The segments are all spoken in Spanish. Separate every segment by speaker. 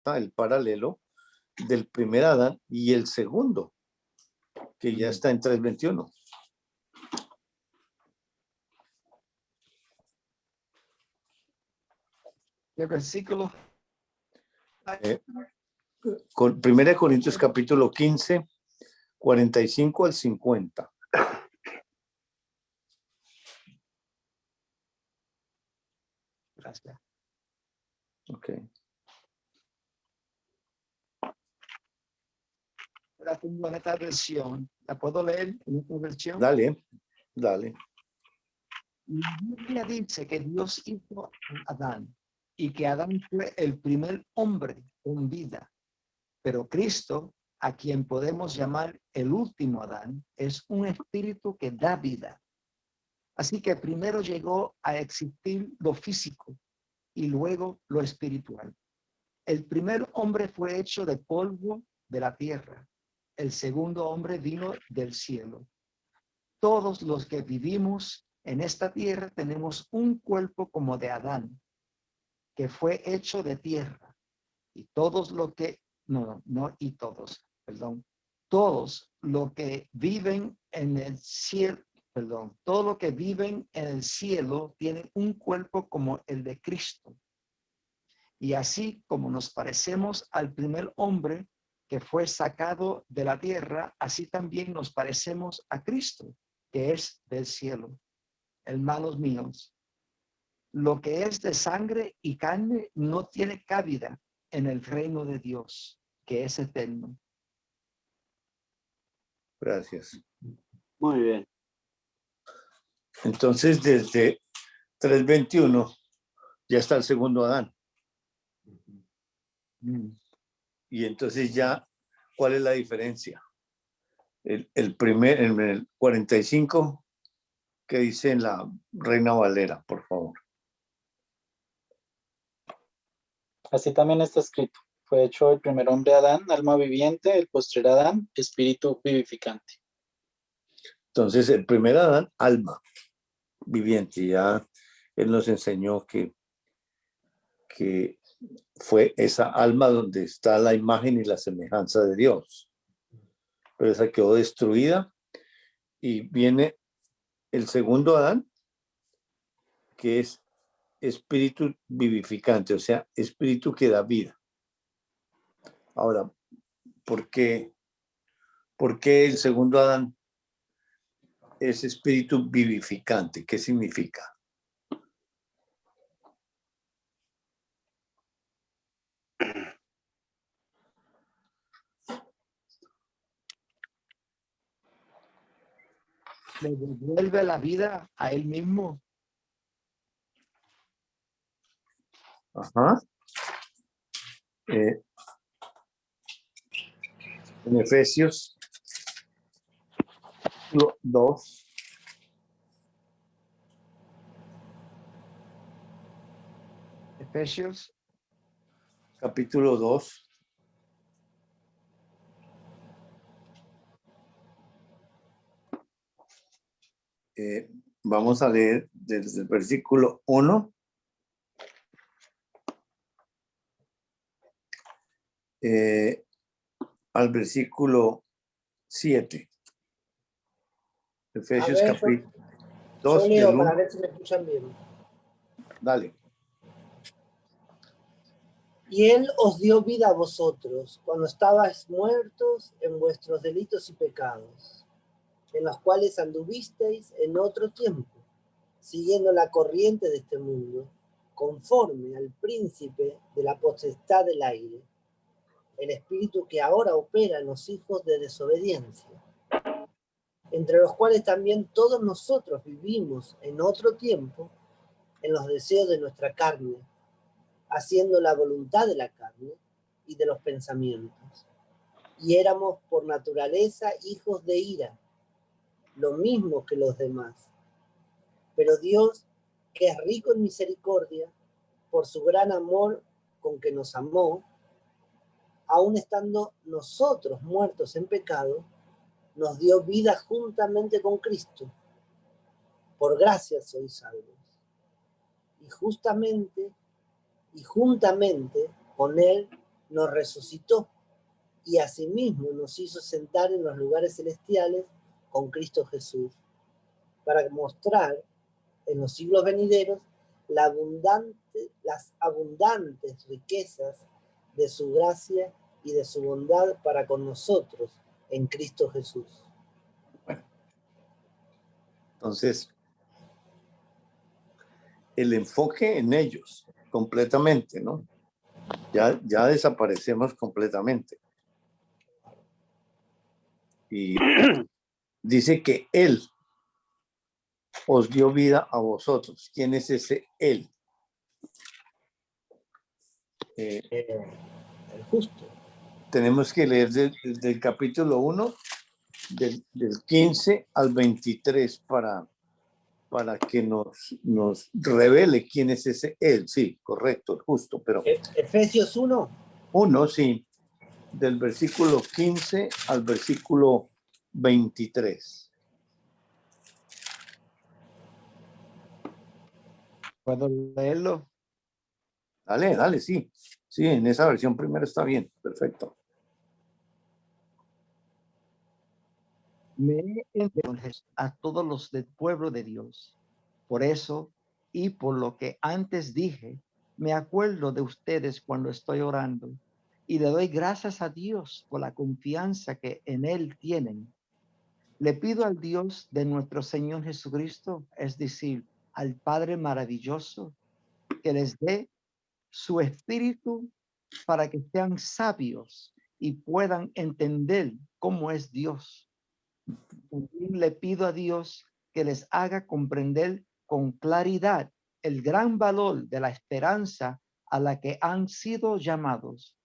Speaker 1: el paralelo del primer Adán y el segundo, que ya está en 3:21.
Speaker 2: ¿Qué versículo?
Speaker 1: 1 Corintios capítulo 15, 45 al 50.
Speaker 2: Gracias.
Speaker 1: Ok.
Speaker 2: La tengo en esta versión. ¿La puedo leer en esta versión?
Speaker 1: Dale, dale.
Speaker 2: La Biblia dice que Dios hizo a Adán y que Adán fue el primer hombre con vida. Pero Cristo, a quien podemos llamar el último Adán, es un espíritu que da vida. Así que primero llegó a existir lo físico y luego lo espiritual. El primer hombre fue hecho de polvo de la tierra. El segundo hombre vino del cielo. Todos los que vivimos en esta tierra tenemos un cuerpo como de Adán, que fue hecho de tierra. Y todos los que, todos los que viven en el cielo, todos los que viven en el cielo tienen un cuerpo como el de Cristo. Y así como nos parecemos al primer hombre que fue sacado de la tierra, así también nos parecemos a Cristo, que es del cielo. Hermanos míos, lo que es de sangre y carne no tiene cabida en el reino de Dios, que es eterno.
Speaker 1: Gracias.
Speaker 3: Muy bien.
Speaker 1: Entonces, desde 3:21 ya está el segundo Adán. Y entonces ya, ¿cuál es la diferencia? El primer, en el 45, que dice en la Reina Valera, por favor.
Speaker 4: Así también está escrito. Fue hecho el primer hombre Adán, alma viviente, el postrer Adán, espíritu vivificante.
Speaker 1: Entonces, el primer Adán, alma viviente. Ya él nos enseñó que fue esa alma donde está la imagen y la semejanza de Dios. Pero esa quedó destruida y viene el segundo Adán, que es espíritu vivificante, o sea, espíritu que da vida. Ahora, ¿por qué el segundo Adán es espíritu vivificante? ¿Qué significa?
Speaker 2: Le devuelve la vida a él mismo.
Speaker 1: Ajá. En Efesios 2.
Speaker 2: Efesios
Speaker 1: Capítulo 2. Vamos a leer desde el versículo 1 al versículo 7. Efesios capítulo 2.
Speaker 5: Yo leo para ver si me escuchan bien.
Speaker 1: Dale.
Speaker 5: Y Él os dio vida a vosotros, cuando estabais muertos en vuestros delitos y pecados, en los cuales anduvisteis en otro tiempo, siguiendo la corriente de este mundo, conforme al príncipe de la potestad del aire, el espíritu que ahora opera en los hijos de desobediencia, entre los cuales también todos nosotros vivimos en otro tiempo, en los deseos de nuestra carne, haciendo la voluntad de la carne y de los pensamientos. Y éramos por naturaleza hijos de ira, lo mismo que los demás. Pero Dios, que es rico en misericordia, por su gran amor con que nos amó, aun estando nosotros muertos en pecado, nos dio vida juntamente con Cristo. Por gracia sois salvos. Y juntamente con Él nos resucitó y asimismo nos hizo sentar en los lugares celestiales con Cristo Jesús, para mostrar en los siglos venideros las abundantes riquezas de su gracia y de su bondad para con nosotros en Cristo Jesús.
Speaker 1: Bueno, entonces, el enfoque en ellos completamente, ¿no? Ya desaparecemos completamente. Y dice que Él os dio vida a vosotros. ¿Quién es ese Él?
Speaker 5: El justo.
Speaker 1: Tenemos que leer desde el capítulo 1, del 15 al 23, para que nos revele quién es ese Él. Sí, correcto, el justo, pero...
Speaker 5: Efesios 1.
Speaker 1: 1, sí, del versículo 15 al versículo 23.
Speaker 2: ¿Puedo leerlo?
Speaker 1: Dale, sí. Sí, en esa versión primero está bien. Perfecto.
Speaker 2: Me he entregado a todos los del pueblo de Dios. Por eso, y por lo que antes dije, me acuerdo de ustedes cuando estoy orando y le doy gracias a Dios por la confianza que en Él tienen. Le pido al Dios de nuestro Señor Jesucristo, es decir, al Padre maravilloso, que les dé su espíritu para que sean sabios y puedan entender cómo es Dios. También le pido a Dios que les haga comprender con claridad el gran valor de la esperanza a la que han sido llamados,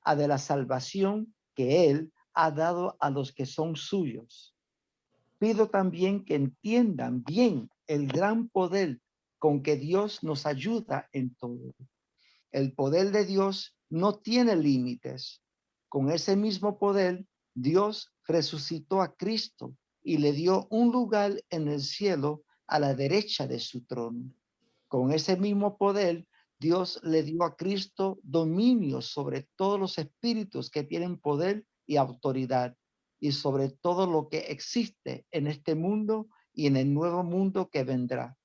Speaker 2: a de la salvación que Él ha dado a los que son suyos. Pido también que entiendan bien el gran poder con que Dios nos ayuda en todo. El poder de Dios no tiene límites. Con ese mismo poder, Dios resucitó a Cristo y le dio un lugar en el cielo a la derecha de su trono. Con ese mismo poder, Dios le dio a Cristo dominio sobre todos los espíritus que tienen poder y autoridad, y sobre todo lo que existe en este mundo y en el nuevo mundo que vendrá.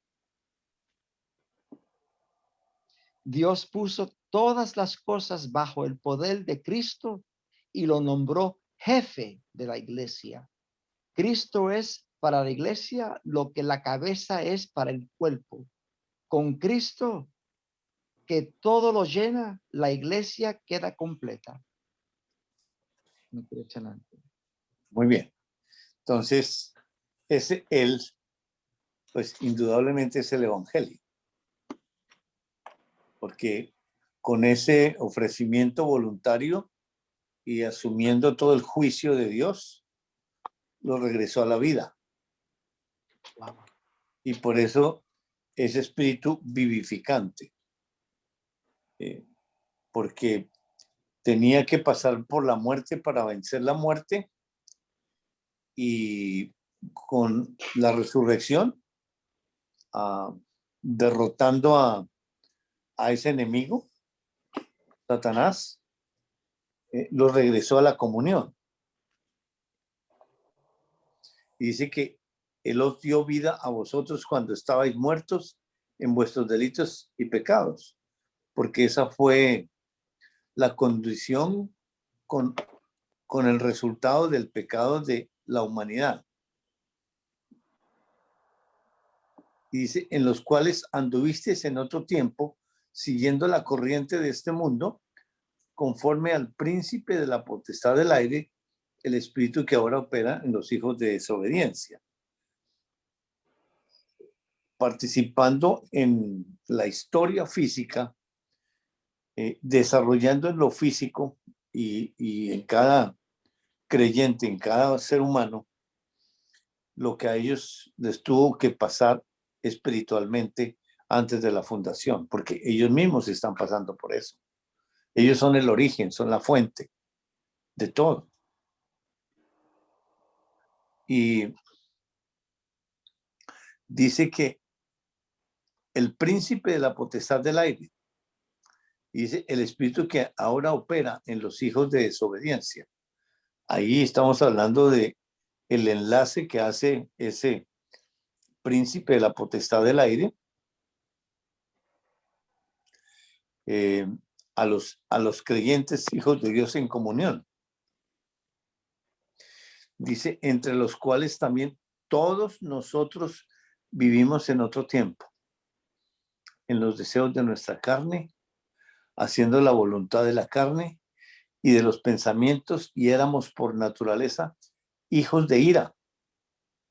Speaker 2: Dios puso todas las cosas bajo el poder de Cristo y lo nombró jefe de la iglesia. Cristo es para la iglesia lo que la cabeza es para el cuerpo. Con Cristo, que todo lo llena, la iglesia queda completa. Impresionante.
Speaker 1: Muy bien. Entonces, ese Él, pues indudablemente es el Evangelio. Porque con ese ofrecimiento voluntario y asumiendo todo el juicio de Dios, lo regresó a la vida.
Speaker 2: Wow.
Speaker 1: Y por eso es espíritu vivificante. Porque tenía que pasar por la muerte para vencer la muerte, y con la resurrección, derrotando a ese enemigo, Satanás, lo regresó a la comunión. Y dice que Él os dio vida a vosotros cuando estabais muertos en vuestros delitos y pecados, porque esa fue la condición con el resultado del pecado de la humanidad. Y dice, en los cuales anduvisteis en otro tiempo, siguiendo la corriente de este mundo, conforme al príncipe de la potestad del aire, el espíritu que ahora opera en los hijos de desobediencia. Participando en la historia física, desarrollando en lo físico y en cada creyente, en cada ser humano, lo que a ellos les tuvo que pasar espiritualmente antes de la fundación, porque ellos mismos están pasando por eso. Ellos son el origen, son la fuente de todo. Y dice que el príncipe de la potestad del aire, Y dice, el espíritu que ahora opera en los hijos de desobediencia. Ahí estamos hablando de el enlace que hace ese príncipe de la potestad del aire a los creyentes hijos de Dios en comunión. Dice, entre los cuales también todos nosotros vivimos en otro tiempo, en los deseos de nuestra carne, haciendo la voluntad de la carne y de los pensamientos, y éramos por naturaleza hijos de ira,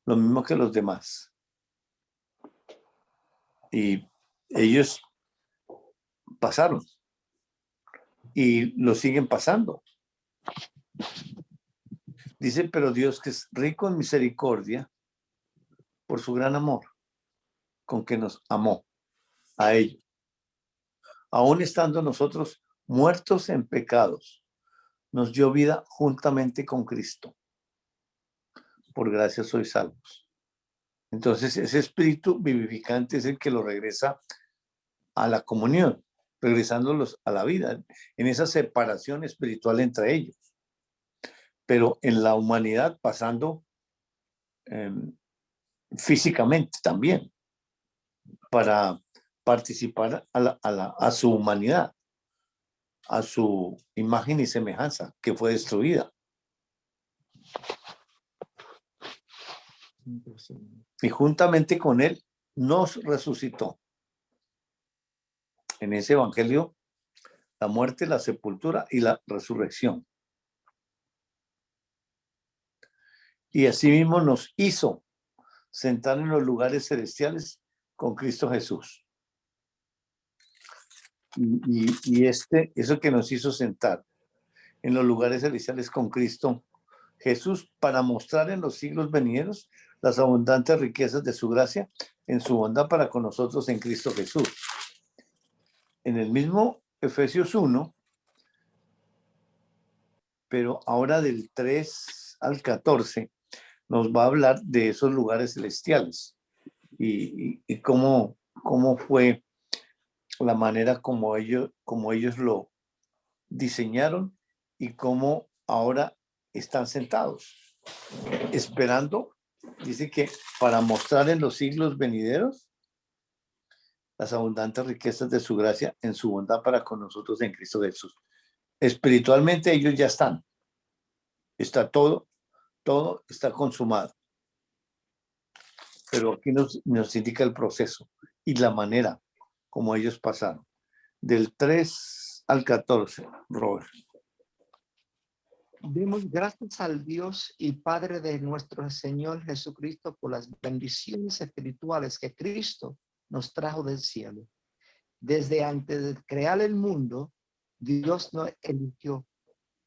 Speaker 1: lo mismo que los demás. Y ellos pasaron y lo siguen pasando. Dice, pero Dios, que es rico en misericordia, por su gran amor con que nos amó a ellos, aún estando nosotros muertos en pecados, nos dio vida juntamente con Cristo. Por gracia sois salvos. Entonces ese espíritu vivificante es el que lo regresa a la comunión, regresándolos a la vida, en esa separación espiritual entre ellos. Pero en la humanidad pasando físicamente también, para participar a su humanidad, a su imagen y semejanza, que fue destruida. Y juntamente con él nos resucitó. En ese evangelio, la muerte, la sepultura y la resurrección. Y asimismo nos hizo sentar en los lugares celestiales con Cristo Jesús. Y eso que nos hizo sentar en los lugares celestiales con Cristo Jesús, para mostrar en los siglos venideros las abundantes riquezas de su gracia en su bondad para con nosotros en Cristo Jesús. En el mismo Efesios 1, pero ahora del 3 al 14, nos va a hablar de esos lugares celestiales y cómo fue la manera como ellos lo diseñaron y cómo ahora están sentados, esperando, dice que para mostrar en los siglos venideros las abundantes riquezas de su gracia en su bondad para con nosotros en Cristo Jesús. Espiritualmente ellos ya están. Está todo está consumado. Pero aquí nos indica el proceso y la manera como ellos pasaron. Del 3 al 14, Robert.
Speaker 2: Demos gracias al Dios y Padre de nuestro Señor Jesucristo por las bendiciones espirituales que Cristo nos trajo del cielo. Desde antes de crear el mundo, Dios nos eligió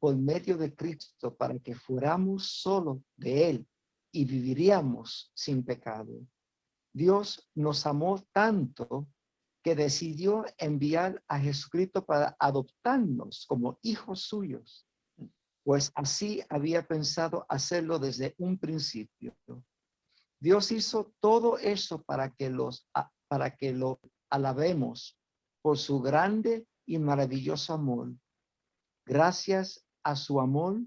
Speaker 2: por medio de Cristo para que fuéramos solo de Él y viviríamos sin pecado. Dios nos amó tanto que decidió enviar a Jesucristo para adoptarnos como hijos suyos, pues así había pensado hacerlo desde un principio. Dios hizo todo eso para que lo alabemos por su grande y maravilloso amor. Gracias a su amor,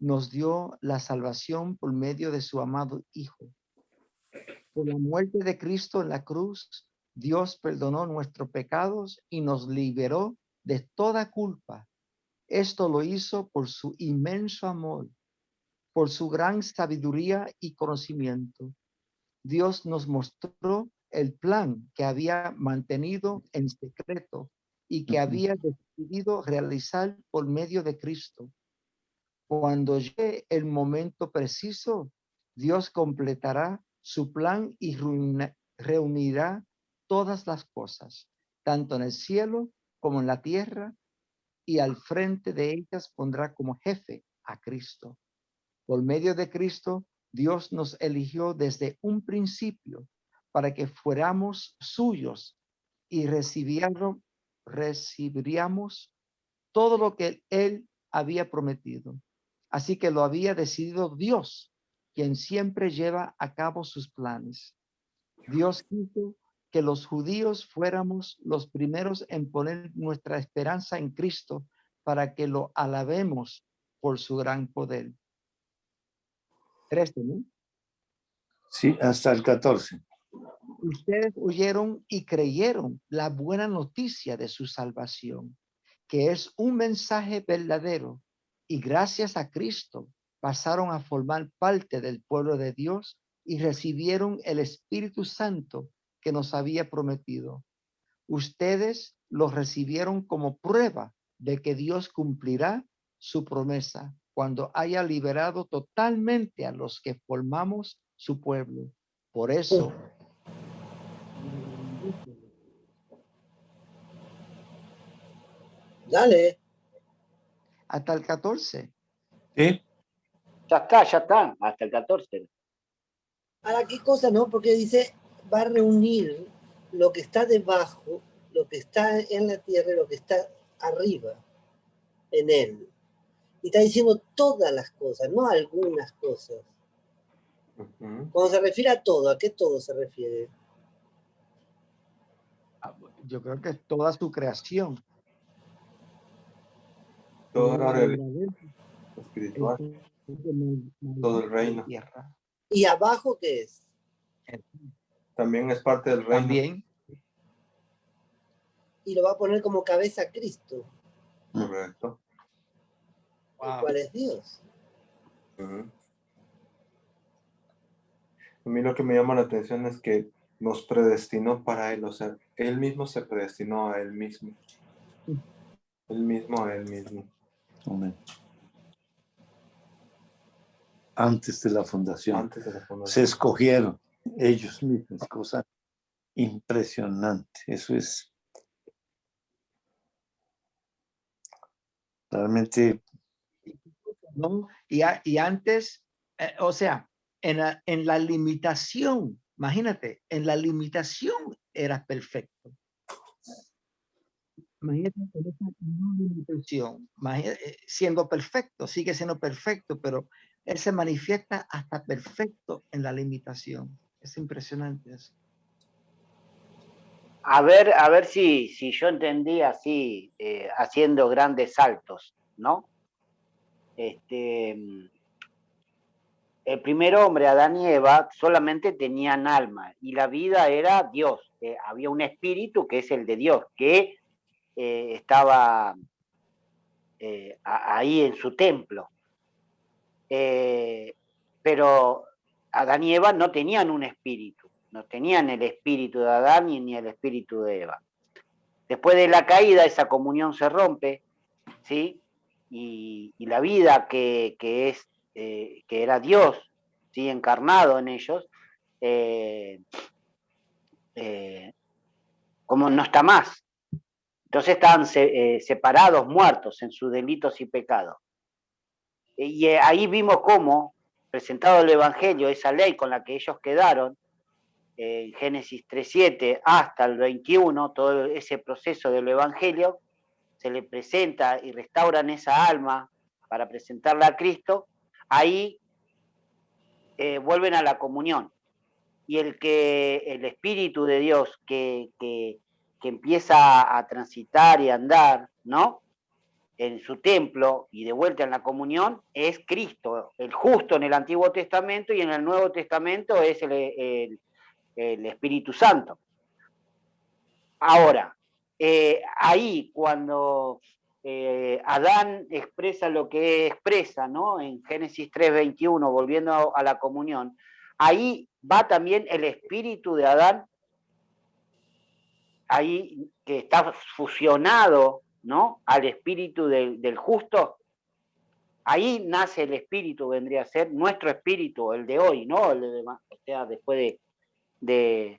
Speaker 2: nos dio la salvación por medio de su amado Hijo. Por la muerte de Cristo en la cruz, Dios perdonó nuestros pecados y nos liberó de toda culpa. Esto lo hizo por su inmenso amor, por su gran sabiduría y conocimiento. Dios nos mostró el plan que había mantenido en secreto y que había decidido realizar por medio de Cristo. Cuando llegue el momento preciso, Dios completará su plan y reunirá todas las cosas, tanto en el cielo como en la tierra, y al frente de ellas pondrá como jefe a Cristo. Por medio de Cristo, Dios nos eligió desde un principio para que fuéramos suyos y recibiríamos todo lo que Él había prometido. Así que lo había decidido Dios, quien siempre lleva a cabo sus planes. Dios quiso que los judíos fuéramos los primeros en poner nuestra esperanza en Cristo para que lo alabemos por su gran poder. 13, ¿no?
Speaker 1: Sí, hasta el 14.
Speaker 2: Ustedes oyeron y creyeron la buena noticia de su salvación, que es un mensaje verdadero, y gracias a Cristo pasaron a formar parte del pueblo de Dios y recibieron el Espíritu Santo que nos había prometido. Ustedes lo recibieron como prueba de que Dios cumplirá su promesa cuando haya liberado totalmente a los que formamos su pueblo. Por eso,
Speaker 5: Dale.
Speaker 2: hasta el 14.
Speaker 1: ¿Sí?
Speaker 3: Ya está, hasta el 14.
Speaker 5: Ahora, ¿qué cosa, no? Porque dice, va a reunir lo que está debajo, lo que está en la tierra y lo que está arriba, en él. Y está diciendo todas las cosas, no algunas cosas. Cuando se refiere a todo, ¿a qué todo se refiere?
Speaker 2: Yo creo que es toda su creación.
Speaker 6: Toda la
Speaker 2: Toda
Speaker 6: revelación espiritual, todo el reino.
Speaker 2: Tierra.
Speaker 5: ¿Y abajo qué es?
Speaker 6: También es parte del reino.
Speaker 2: También.
Speaker 5: Y lo va a poner como cabeza a Cristo,
Speaker 6: Correcto.
Speaker 5: el cual es Dios.
Speaker 6: Ujú. A mí lo que me llama la atención es que nos predestinó para Él, o sea, Él mismo se predestinó a Él mismo. Él mismo a Él mismo.
Speaker 1: Amén. Antes de la fundación.
Speaker 6: Antes de la fundación.
Speaker 1: Se escogieron ellos mismos, cosa impresionante. Eso es realmente,
Speaker 2: ¿no? Y antes, o sea, en la limitación, imagínate, en la limitación era perfecto. Imagínate en esa no limitación, siendo perfecto, sigue siendo perfecto, pero él se manifiesta hasta perfecto en la limitación. Es impresionante eso.
Speaker 3: A ver si yo entendí así, haciendo grandes saltos, ¿no? El primer hombre, Adán y Eva, solamente tenían alma y la vida era Dios. Había un espíritu que es el de Dios, que estaba ahí en su templo. Pero Adán y Eva no tenían un espíritu, no tenían el espíritu de Adán ni el espíritu de Eva. Después de la caída, esa comunión se rompe, ¿sí? Y la vida que era Dios, ¿sí? Encarnado en ellos, como no está más. Entonces estaban separados, muertos en sus delitos y pecados. Y ahí vimos cómo, presentado el Evangelio, esa ley con la que ellos quedaron, en Génesis 3:7 hasta el 21, todo ese proceso del Evangelio, se le presenta y restauran esa alma para presentarla a Cristo, ahí vuelven a la comunión. Y el Espíritu de Dios que empieza a transitar y a andar, ¿no? En su templo y de vuelta en la comunión, es Cristo, el justo en el Antiguo Testamento, y en el Nuevo Testamento es el Espíritu Santo. Ahora, ahí cuando Adán expresa lo que expresa, ¿no? En Génesis 3:21, volviendo a la comunión, ahí va también el espíritu de Adán, ahí que está fusionado, ¿no? Al espíritu del justo. Ahí nace el espíritu, vendría a ser nuestro espíritu, el de hoy, ¿no? O sea, después de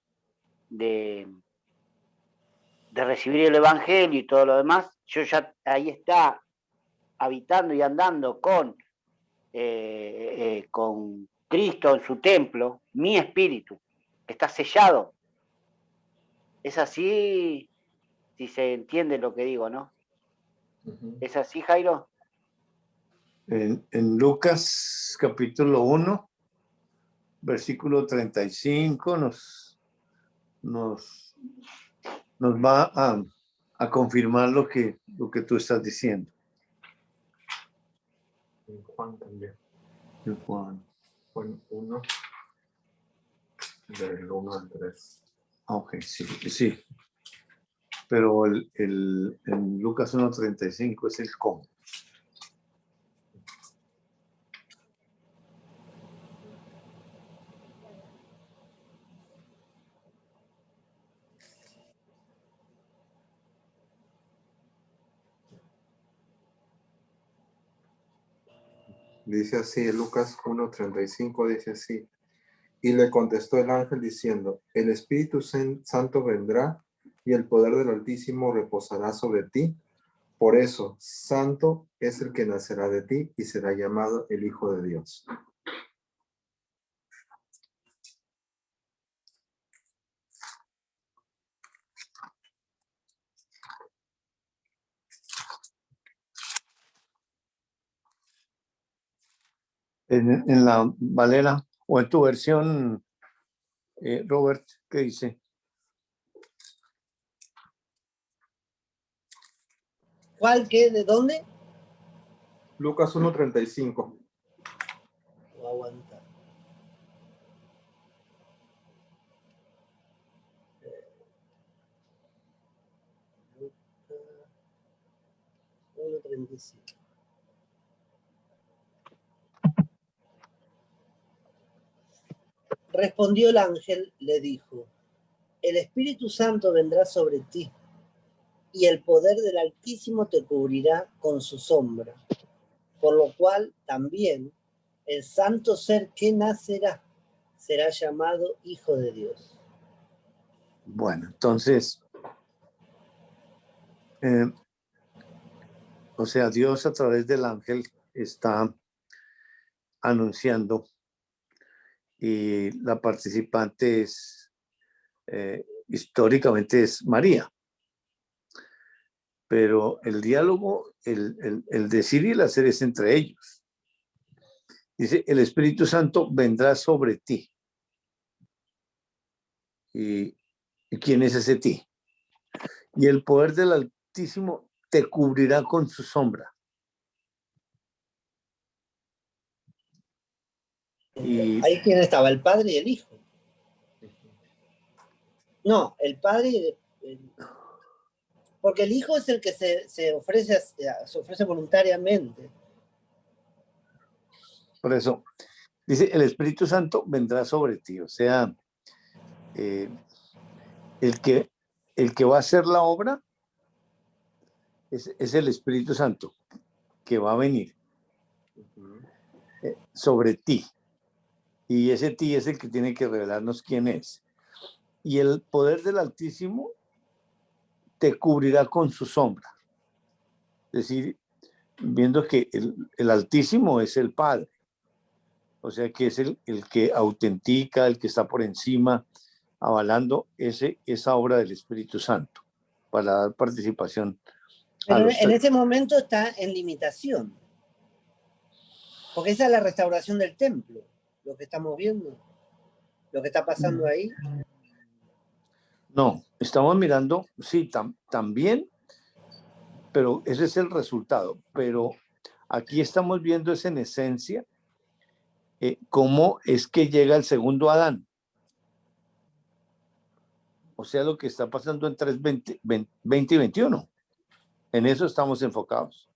Speaker 3: recibir el Evangelio y todo lo demás, yo ya ahí está habitando y andando con Cristo en su templo, mi espíritu, está sellado. Es así, si se entiende lo que digo, ¿no? ¿Es así, Jairo?
Speaker 1: en Lucas capítulo 1, versículo 35, nos nos va a confirmar lo que tú estás diciendo.
Speaker 6: En Juan también.
Speaker 1: En Juan.
Speaker 6: Juan 1, del 1 al 3.
Speaker 1: Ok, sí. Pero en Lucas 1:35 es el cómo.
Speaker 6: Dice así, Lucas 1:35 dice así. Y le contestó el ángel diciendo, el Espíritu Santo vendrá y el poder del Altísimo reposará sobre ti. Por eso, santo es el que nacerá de ti y será llamado el Hijo de Dios.
Speaker 1: En la Valera o en tu versión, Robert, ¿qué dice?
Speaker 5: ¿Cuál qué? ¿De dónde?
Speaker 6: Lucas 1:35.
Speaker 5: Voy a aguantar. Lucas 1:35. Respondió el ángel, le dijo, el Espíritu Santo vendrá sobre ti, y el poder del Altísimo te cubrirá con su sombra, por lo cual también el santo ser que nacerá será llamado Hijo de Dios.
Speaker 1: Bueno, entonces, o sea, Dios a través del ángel está anunciando y la participante es, históricamente es María. Pero el diálogo, el decir y el hacer es entre ellos. Dice, el Espíritu Santo vendrá sobre ti. ¿Y quién es ese ti? Y el poder del Altísimo te cubrirá con su sombra. Y
Speaker 5: Ahí quién estaba, el Padre y el Hijo. No, el Padre, porque el Hijo es el que se ofrece voluntariamente.
Speaker 1: por eso dice, el Espíritu Santo vendrá sobre ti. O sea, el que va a hacer la obra es el Espíritu Santo que va a venir sobre ti. Y ese ti es el que tiene que revelarnos quién es. Y el poder del Altísimo te cubrirá con su sombra. Es decir, viendo que el Altísimo es el Padre. O sea que es el que autentica, el que está por encima, avalando esa obra del Espíritu Santo para dar participación.
Speaker 5: Pero en ese momento está en limitación. Porque esa es la restauración del templo, lo que estamos viendo, lo que está pasando ahí.
Speaker 1: No, estamos mirando, sí, también, pero ese es el resultado. Pero aquí estamos viendo es en esencia cómo es que llega el segundo Adán. O sea, lo que está pasando en 3:20 y 21. En eso estamos enfocados.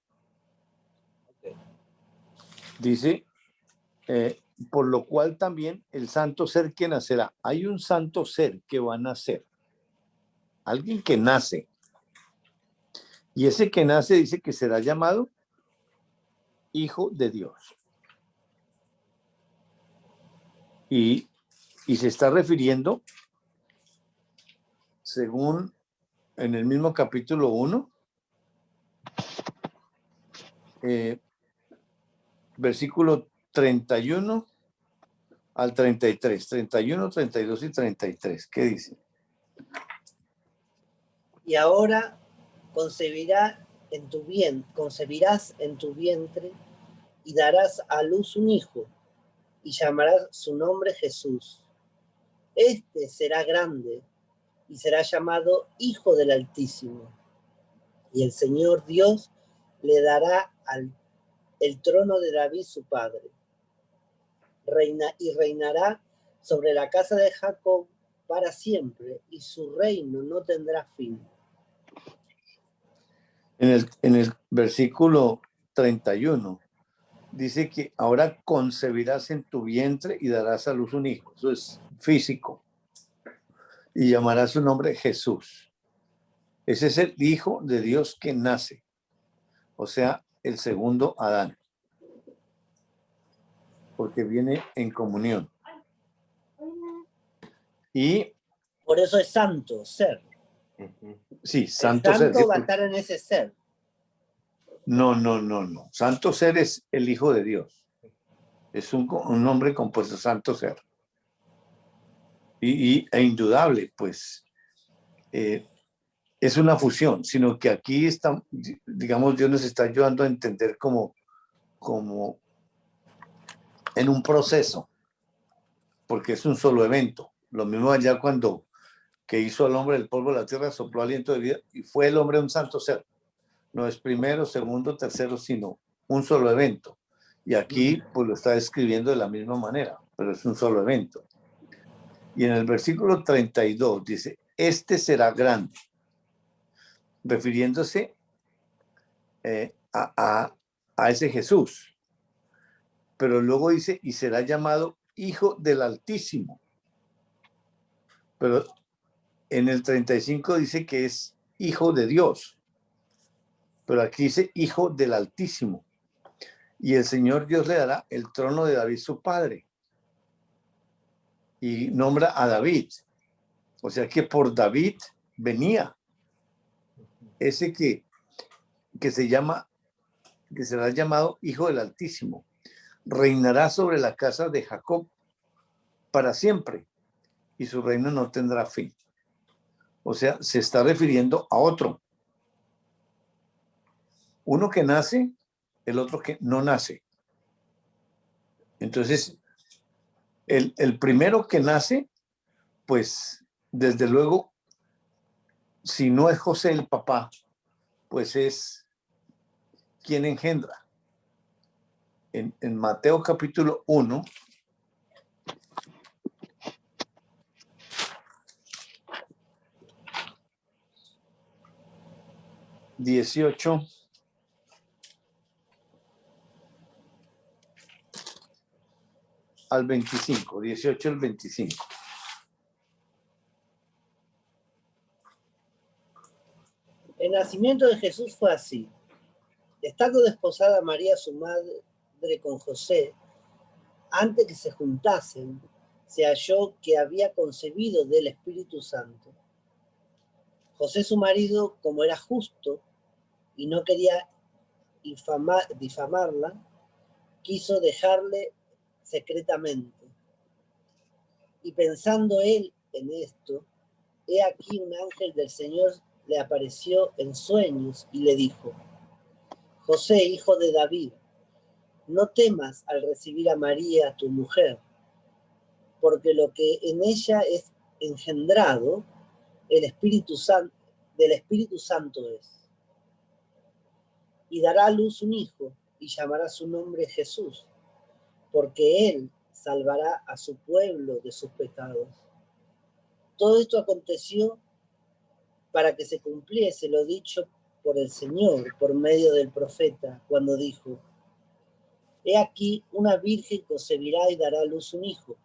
Speaker 1: Dice, por lo cual también el santo ser que nacerá. Hay un santo ser que va a nacer. Alguien que nace. Y ese que nace dice que será llamado Hijo de Dios. Y se está refiriendo, según en el mismo capítulo 1, versículo 31 al 33, 31, 32 y 33. ¿Qué dice?
Speaker 5: Y ahora concebirás en tu vientre y darás a luz un hijo y llamarás su nombre Jesús. Este será grande y será llamado Hijo del Altísimo. Y el Señor Dios le dará el trono de David su padre. Reinará sobre la casa de Jacob para siempre, y su reino no tendrá fin.
Speaker 1: En el versículo 31 dice que ahora concebirás en tu vientre y darás a luz un hijo. Eso es físico. Y llamarás su nombre Jesús. Ese es el Hijo de Dios que nace. O sea, el segundo Adán. Porque viene en comunión. Y
Speaker 5: por eso es santo, ser.
Speaker 1: Sí, santo
Speaker 5: el santo
Speaker 1: ser.
Speaker 5: Va a estar en ese ser.
Speaker 1: No. Santo ser es el Hijo de Dios. Es un nombre compuesto, santo ser. E indudable, pues, es una fusión, sino que aquí está, digamos, Dios nos está ayudando a entender como en un proceso, porque es un solo evento. Lo mismo allá cuando que hizo al hombre del polvo de la tierra, sopló aliento de vida y fue el hombre un santo ser. No es primero, segundo, tercero, sino un solo evento. Y aquí pues lo está describiendo de la misma manera, pero es un solo evento. Y en el versículo 32 dice, este será grande, refiriéndose a ese Jesús. Pero luego dice, y será llamado Hijo del Altísimo. Pero en el 35 dice que es Hijo de Dios. Pero aquí dice Hijo del Altísimo. Y el Señor Dios le dará el trono de David su padre. Y nombra a David. O sea que por David venía ese que será llamado Hijo del Altísimo. Reinará sobre la casa de Jacob para siempre y su reino no tendrá fin. O sea, se está refiriendo a otro. Uno que nace, el otro que no nace. Entonces, el primero que nace, pues, desde luego, si no es José el papá, pues es quien engendra. En Mateo capítulo 1, (18) al 25, 18 al 25.
Speaker 5: El nacimiento de Jesús fue así. Estando desposada María, su madre, con José, antes que se juntasen, se halló que había concebido del Espíritu Santo. José, su marido, como era justo y no quería difamarla, quiso dejarle secretamente. Y pensando él en esto, he aquí un ángel del Señor le apareció en sueños y le dijo: José, hijo de David, no temas al recibir a María, tu mujer, porque lo que en ella es engendrado, del Espíritu Santo es. Y dará a luz un hijo, y llamará su nombre Jesús, porque él salvará a su pueblo de sus pecados. Todo esto aconteció para que se cumpliese lo dicho por el Señor por medio del profeta, cuando dijo: He aquí una virgen concebirá y dará a luz un hijo,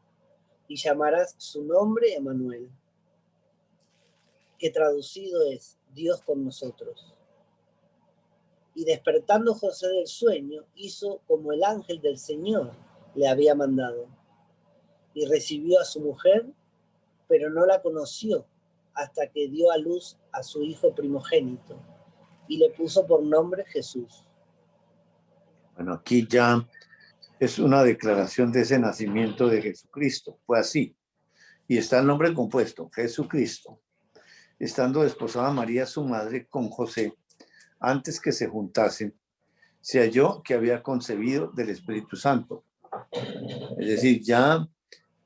Speaker 5: y llamarás su nombre Emmanuel, que traducido es Dios con nosotros. Y despertando José del sueño, hizo como el ángel del Señor le había mandado, y recibió a su mujer, pero no la conoció hasta que dio a luz a su hijo primogénito, y le puso por nombre Jesús.
Speaker 1: Bueno, aquí ya es una declaración de ese nacimiento de Jesucristo. Fue así. Y está el nombre compuesto, Jesucristo. Estando desposada María, su madre, con José, antes que se juntasen, se halló que había concebido del Espíritu Santo. Es decir, ya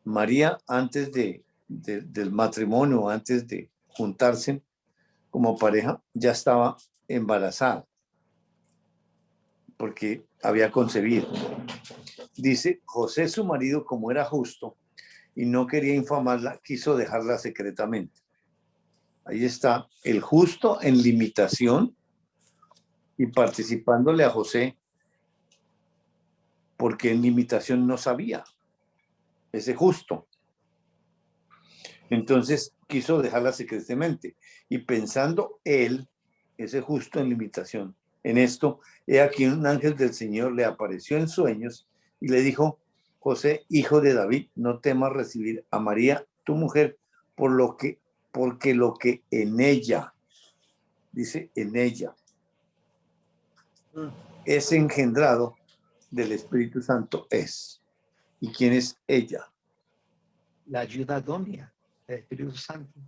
Speaker 1: María, antes del matrimonio, antes de juntarse como pareja, ya estaba embarazada, porque había concebido. Dice, José, su marido, como era justo y no quería infamarla, quiso dejarla secretamente. Ahí está el justo en limitación y participándole a José, porque en limitación no sabía, ese justo. Entonces quiso dejarla secretamente. Y pensando él, ese justo en limitación, en esto, he aquí un ángel del Señor le apareció en sueños y le dijo, José, hijo de David, no temas recibir a María, tu mujer, porque lo que en ella, dice en ella, es engendrado del Espíritu Santo es. ¿Y quién es ella?
Speaker 2: La ayuda idónea del Espíritu Santo.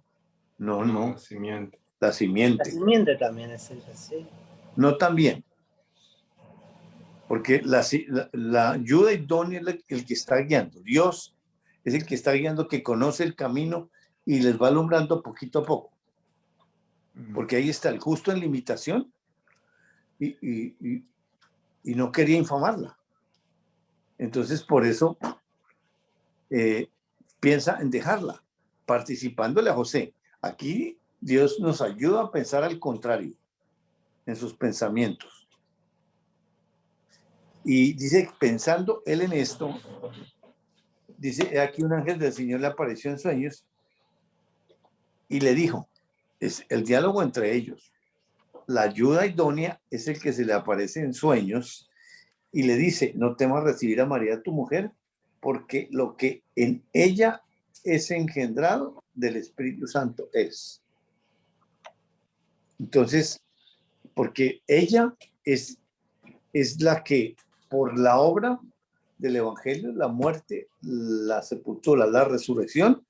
Speaker 1: No,
Speaker 6: No,
Speaker 1: no,
Speaker 6: la simiente.
Speaker 1: la
Speaker 5: La
Speaker 1: simiente.
Speaker 5: simiente también es ella, sí.
Speaker 1: No también. Porque la ayuda idónea es el que está guiando. Dios es el que está guiando, que conoce el camino y les va alumbrando poquito a poco. Porque ahí está el justo en limitación y no quería infamarla. Entonces, por eso piensa en dejarla, participándole a José. Aquí Dios nos ayuda a pensar al contrario, en sus pensamientos. Y dice, pensando él en esto, dice, aquí un ángel del Señor le apareció en sueños y le dijo, es el diálogo entre ellos. La ayuda idónea es el que se le aparece en sueños y le dice, no temas recibir a María tu mujer, porque lo que en ella es engendrado del Espíritu Santo es. Entonces, porque ella es la que por la obra del Evangelio, la muerte, la sepultura, la resurrección,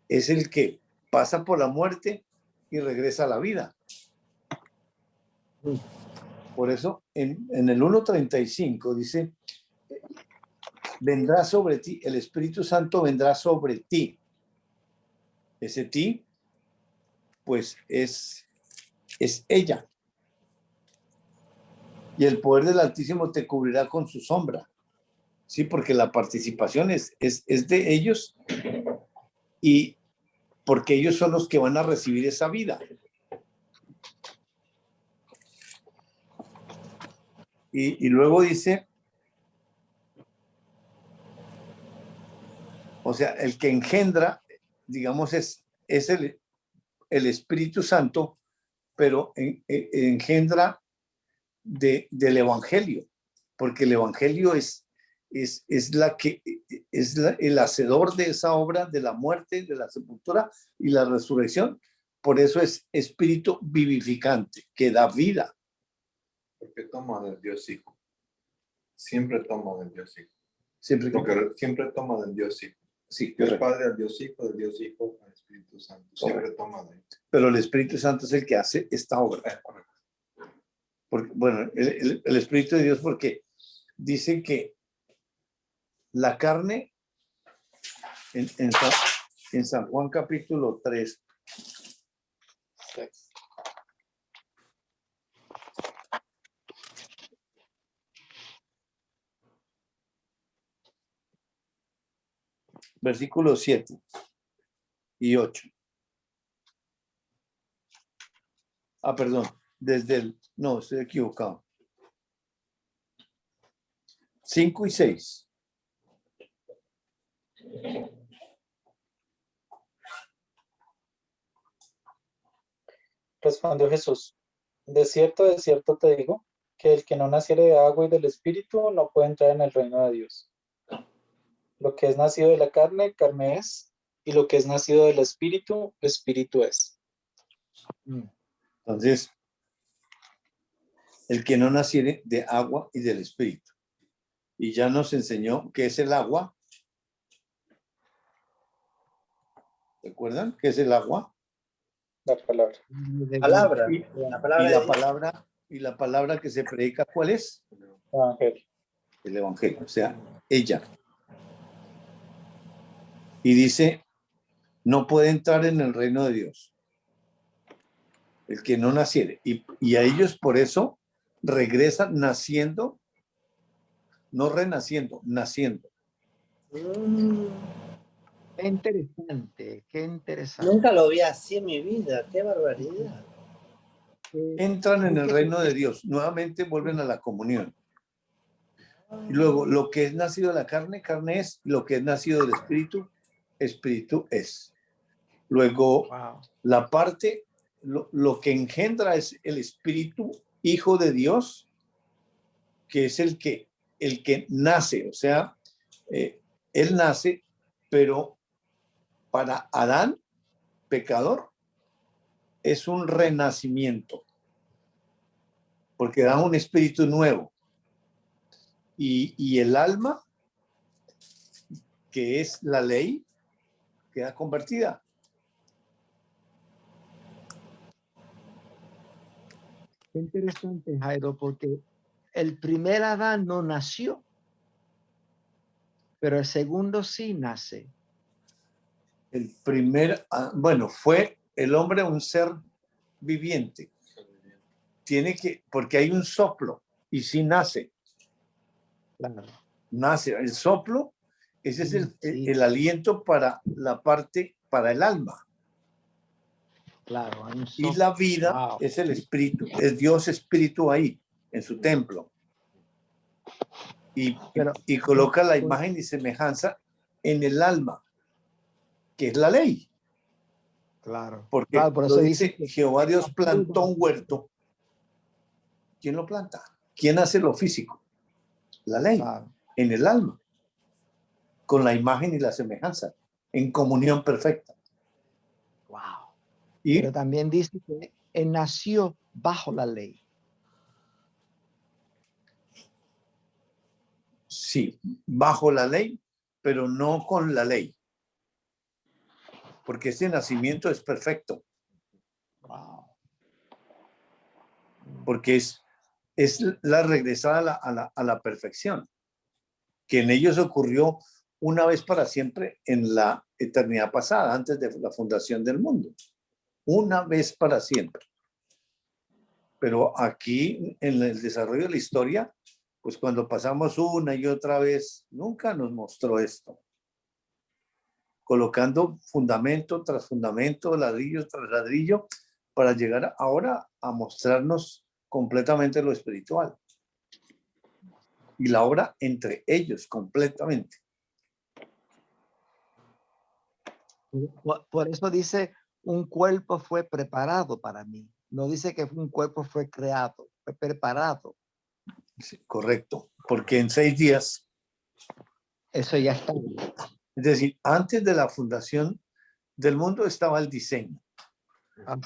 Speaker 1: es el que pasa por la muerte y regresa a la vida. Por eso en el 1:35 dice, vendrá sobre ti, el Espíritu Santo vendrá sobre ti. Ese ti, pues es ella. Y el poder del Altísimo te cubrirá con su sombra. Sí, porque la participación es de ellos y porque ellos son los que van a recibir esa vida. Y luego dice, o sea, el que engendra, digamos, es el Espíritu Santo, pero engendra del Evangelio, porque el Evangelio es el hacedor de esa obra de la muerte, de la sepultura y la resurrección. Por eso es espíritu vivificante, que da vida.
Speaker 6: Porque toma del Dios Hijo. Siempre toma del Dios Hijo.
Speaker 1: Siempre
Speaker 6: Toma del Dios Hijo.
Speaker 1: Sí,
Speaker 6: Dios Padre al Dios Hijo, del Dios Hijo al Espíritu Santo. Siempre toma de ahí.
Speaker 1: Pero el Espíritu Santo es el que hace esta obra. Porque, bueno, el Espíritu de Dios, porque dice que la carne, en San Juan capítulo 3, versículos 7 y 8. Perdón, no, estoy equivocado. 5 y 6.
Speaker 4: Respondió Jesús, de cierto te digo, que el que no naciere de agua y del Espíritu no puede entrar en el reino de Dios. Lo que es nacido de la carne, carne es, y lo que es nacido del Espíritu, Espíritu es.
Speaker 1: Entonces, el que no naciere de agua y del Espíritu. Y ya nos enseñó qué es el agua. ¿Recuerdan qué es el agua?
Speaker 4: La palabra.
Speaker 5: Palabra.
Speaker 1: Y la palabra que se predica, ¿cuál es?
Speaker 4: Evangelio.
Speaker 1: El Evangelio, o sea, ella. Y dice, no puede entrar en el reino de Dios. el que no naciere. Y a ellos por eso regresan naciendo, no renaciendo, naciendo.
Speaker 2: Qué interesante, qué interesante.
Speaker 5: Nunca lo vi así en mi vida. Qué barbaridad.
Speaker 1: Entran en el
Speaker 2: ¿Qué-
Speaker 1: reino de Dios, nuevamente vuelven a la comunión. Y luego, lo que es nacido de la carne, carne es, lo que es nacido del espíritu, espíritu es. Luego,
Speaker 2: Wow.
Speaker 1: la parte, lo que engendra es el espíritu, hijo de Dios, que es el que nace, o sea, él nace, pero para Adán, pecador, es un renacimiento, porque da un espíritu nuevo. Y el alma, que es la ley, queda convertida.
Speaker 2: Qué interesante, Jairo, porque el primer Adán no nació, pero el segundo sí nace.
Speaker 1: El primer, bueno, fue el hombre un ser viviente. Tiene que, porque hay un soplo y sí nace.
Speaker 2: Claro.
Speaker 1: Nace. El soplo, ese es
Speaker 2: Sí.
Speaker 1: el aliento para la parte, para el alma.
Speaker 2: Claro. Hay un
Speaker 1: Y
Speaker 2: soplo.
Speaker 1: la vida
Speaker 2: Wow.
Speaker 1: es el espíritu, es Dios espíritu ahí, en su templo. Y coloca la imagen y semejanza en el alma, que es la ley.
Speaker 2: Claro.
Speaker 1: Porque
Speaker 2: Claro, por
Speaker 1: lo
Speaker 2: eso
Speaker 1: dice
Speaker 2: dice que
Speaker 1: Jehová Dios plantó un huerto. ¿Quién lo planta? ¿Quién hace lo físico? La ley,
Speaker 2: claro.
Speaker 1: en el alma, con la imagen y la semejanza, en comunión perfecta.
Speaker 2: Wow.
Speaker 1: Y
Speaker 2: Pero también dice que él nació bajo la ley.
Speaker 1: sí, bajo la ley, pero no con la ley. Porque ese nacimiento es perfecto.
Speaker 2: Wow.
Speaker 1: Porque es la regresada a la perfección, que en ellos ocurrió una vez para siempre en la eternidad pasada, antes de la fundación del mundo. Una vez para siempre. Pero aquí, en el desarrollo de la historia, pues cuando pasamos una y otra vez, nunca nos mostró esto. Colocando fundamento tras fundamento, ladrillo tras ladrillo, para llegar ahora a mostrarnos completamente lo espiritual. Y la obra entre ellos completamente.
Speaker 2: Por eso dice, un cuerpo fue preparado para mí. No dice que un cuerpo fue creado, fue preparado.
Speaker 1: Sí, correcto, porque en 6 días,
Speaker 2: Eso ya está.
Speaker 1: es decir, antes de la fundación del mundo estaba el diseño.
Speaker 2: Ah,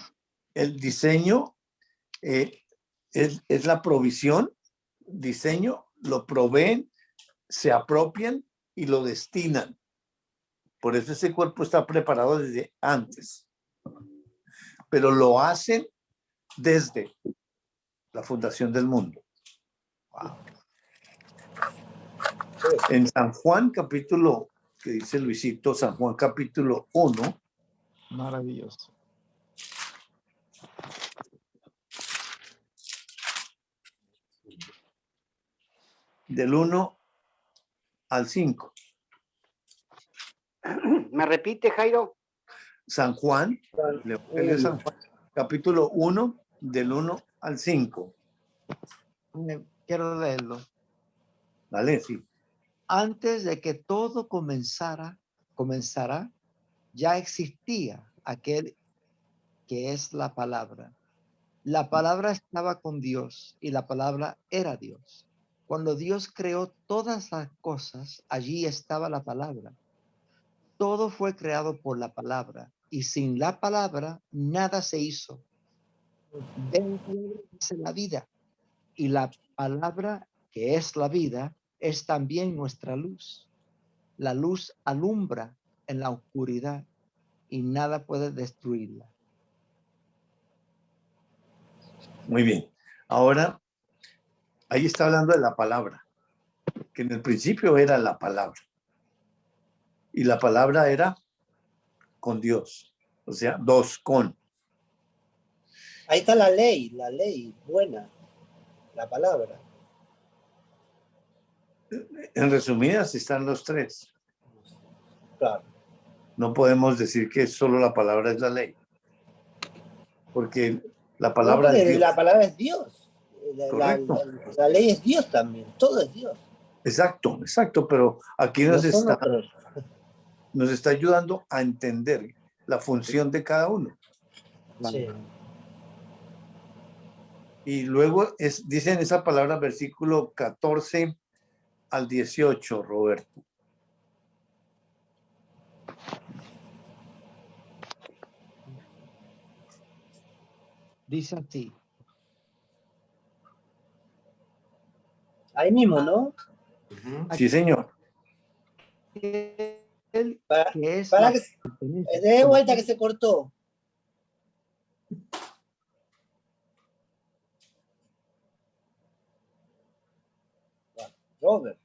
Speaker 1: El diseño es la provisión, diseño, lo proveen, se apropian y lo destinan. Por eso ese cuerpo está preparado desde antes. Pero lo hacen desde la fundación del mundo.
Speaker 2: wow.
Speaker 1: En San Juan, capítulo, que dice Luisito, San Juan, capítulo 1,
Speaker 2: Maravilloso.
Speaker 1: del 1 al 5.
Speaker 3: ¿Me repite, Jairo?
Speaker 1: San Juan, el Evangelio de San Juan, capítulo 1, del 1 al 5.
Speaker 2: Quiero leerlo.
Speaker 1: ¿Vale? Sí.
Speaker 2: Antes de que todo comenzara, ya existía aquel que es la palabra. La palabra estaba con Dios y la palabra era Dios. Cuando Dios creó todas las cosas, allí estaba la palabra. Todo fue creado por la palabra y sin la palabra nada se hizo. Es la vida y la palabra que es la vida es también nuestra luz. La luz alumbra en la oscuridad y nada puede destruirla.
Speaker 1: Muy bien. Ahora, ahí está hablando de la palabra, que en el principio era la palabra. Y la palabra era con Dios, o sea, dos con.
Speaker 5: Ahí está la ley buena, la palabra.
Speaker 1: En resumidas están los tres.
Speaker 5: Claro.
Speaker 1: No podemos decir que solo la palabra es la ley. Porque la
Speaker 5: No,
Speaker 1: palabra
Speaker 5: porque
Speaker 1: es Dios.
Speaker 5: la palabra es Dios.
Speaker 1: Correcto.
Speaker 5: La ley es Dios también. Todo es Dios.
Speaker 1: Exacto, exacto. Pero aquí
Speaker 5: No
Speaker 1: nos
Speaker 5: son otros.
Speaker 1: está ayudando a entender la función de cada uno.
Speaker 5: Sí.
Speaker 1: Y luego dicen esa palabra, versículo 14 al 18, Roberto.
Speaker 2: Dice así.
Speaker 5: Ahí mismo, ¿no?
Speaker 1: Sí, señor.
Speaker 2: Aquel
Speaker 5: Para
Speaker 2: que es
Speaker 5: que
Speaker 2: pertenece
Speaker 5: dé
Speaker 2: como
Speaker 5: vuelta que se cortó. Robert.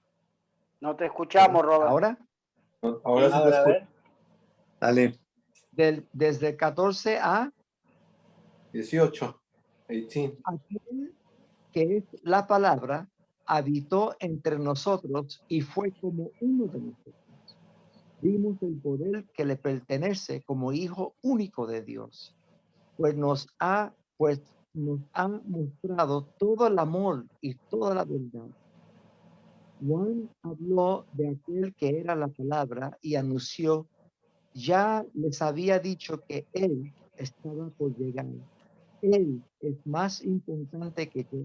Speaker 3: No te escuchamos, Robert.
Speaker 2: ahora,
Speaker 6: Ahora sí te
Speaker 5: Ahora, a
Speaker 6: escucho.
Speaker 5: ver.
Speaker 1: Dale.
Speaker 2: desde el 14 a
Speaker 6: 18. 18.
Speaker 2: aquel que es la palabra, habitó entre nosotros y fue como uno de nosotros. Vimos el poder que le pertenece como hijo único de Dios, pues nos ha mostrado todo el amor y toda la verdad. Juan habló de aquel que era la palabra y anunció, ya les había dicho que él estaba por llegar. Él es más importante que yo,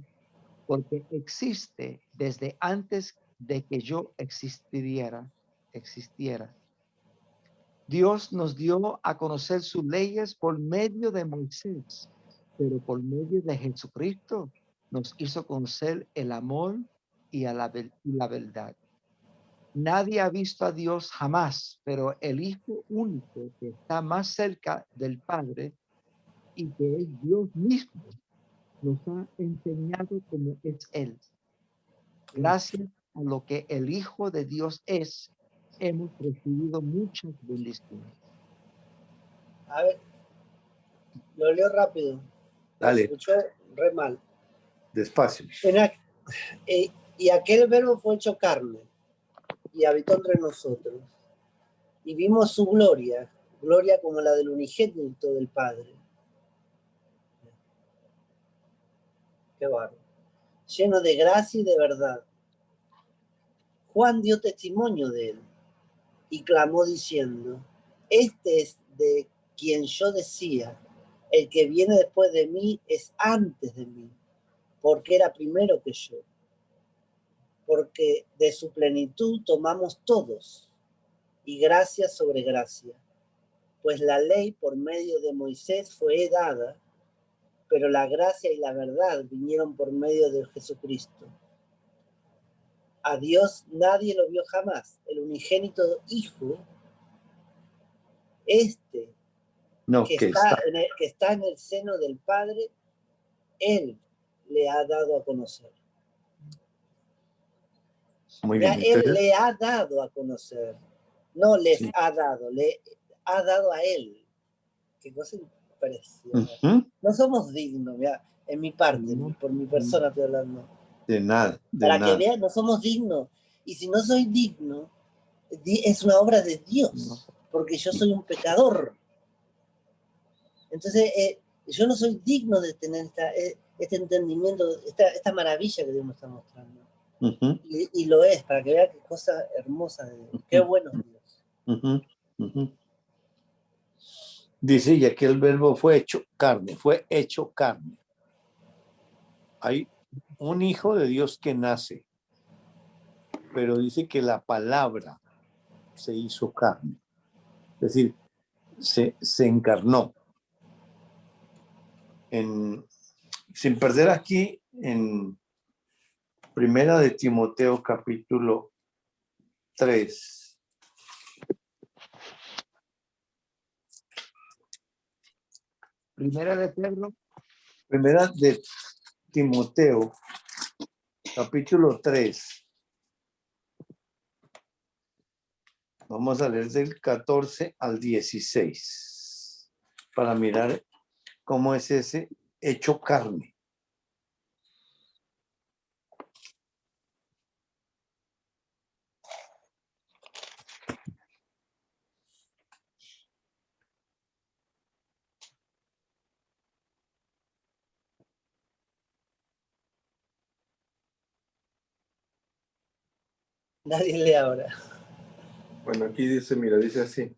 Speaker 2: porque existe desde antes de que yo existiera. Dios nos dio a conocer sus leyes por medio de Moisés, pero por medio de Jesucristo nos hizo conocer el amor y la verdad. Nadie ha visto a Dios jamás, pero el Hijo único que está más cerca del Padre y que es Dios mismo, nos ha enseñado cómo es Él. Gracias a lo que el Hijo de Dios es, hemos recibido muchas bendiciones.
Speaker 5: A ver. Lo leo rápido.
Speaker 1: Dale.
Speaker 5: Se escuchó re mal.
Speaker 1: Despacio.
Speaker 5: Y aquel verbo fue hecho carne y habitó entre nosotros. Y vimos su gloria, gloria como la del unigénito del Padre. Qué bárbaro. Lleno de gracia y de verdad. Juan dio testimonio de él y clamó diciendo, este es de quien yo decía, el que viene después de mí es antes de mí, porque era primero que yo. Porque de su plenitud tomamos todos, y gracia sobre gracia. Pues la ley por medio de Moisés fue dada, pero la gracia y la verdad vinieron por medio de Jesucristo. A Dios nadie lo vio jamás, el unigénito Hijo, que está en el seno del Padre, Él le ha dado a conocer.
Speaker 1: Muy bien.
Speaker 5: Él le ha dado a conocer, no les ha dado, le ha dado a Él. Qué cosa preciosa. No somos dignos, mira, en mi parte, por mi persona estoy hablando.
Speaker 1: De nada.
Speaker 5: Para que vean, no somos dignos. Y si no soy digno, es una obra de Dios, porque yo soy un pecador. Entonces, yo no soy digno de tener este entendimiento, esta maravilla que Dios me está mostrando. Y lo es, para que vean qué cosa hermosa de Dios. Qué bueno es Dios.
Speaker 1: Dice, y aquí el verbo fue hecho carne. Hay un hijo de Dios que nace, pero dice que la palabra se hizo carne. Es decir, se encarnó. Sin perder aquí en Primera de Timoteo capítulo 3.
Speaker 2: Primera
Speaker 1: de Timoteo capítulo 3. Vamos a leer del 14 al 16 para mirar cómo es ese hecho carne.
Speaker 5: Nadie lee ahora.
Speaker 6: Bueno, aquí dice, mira, dice así.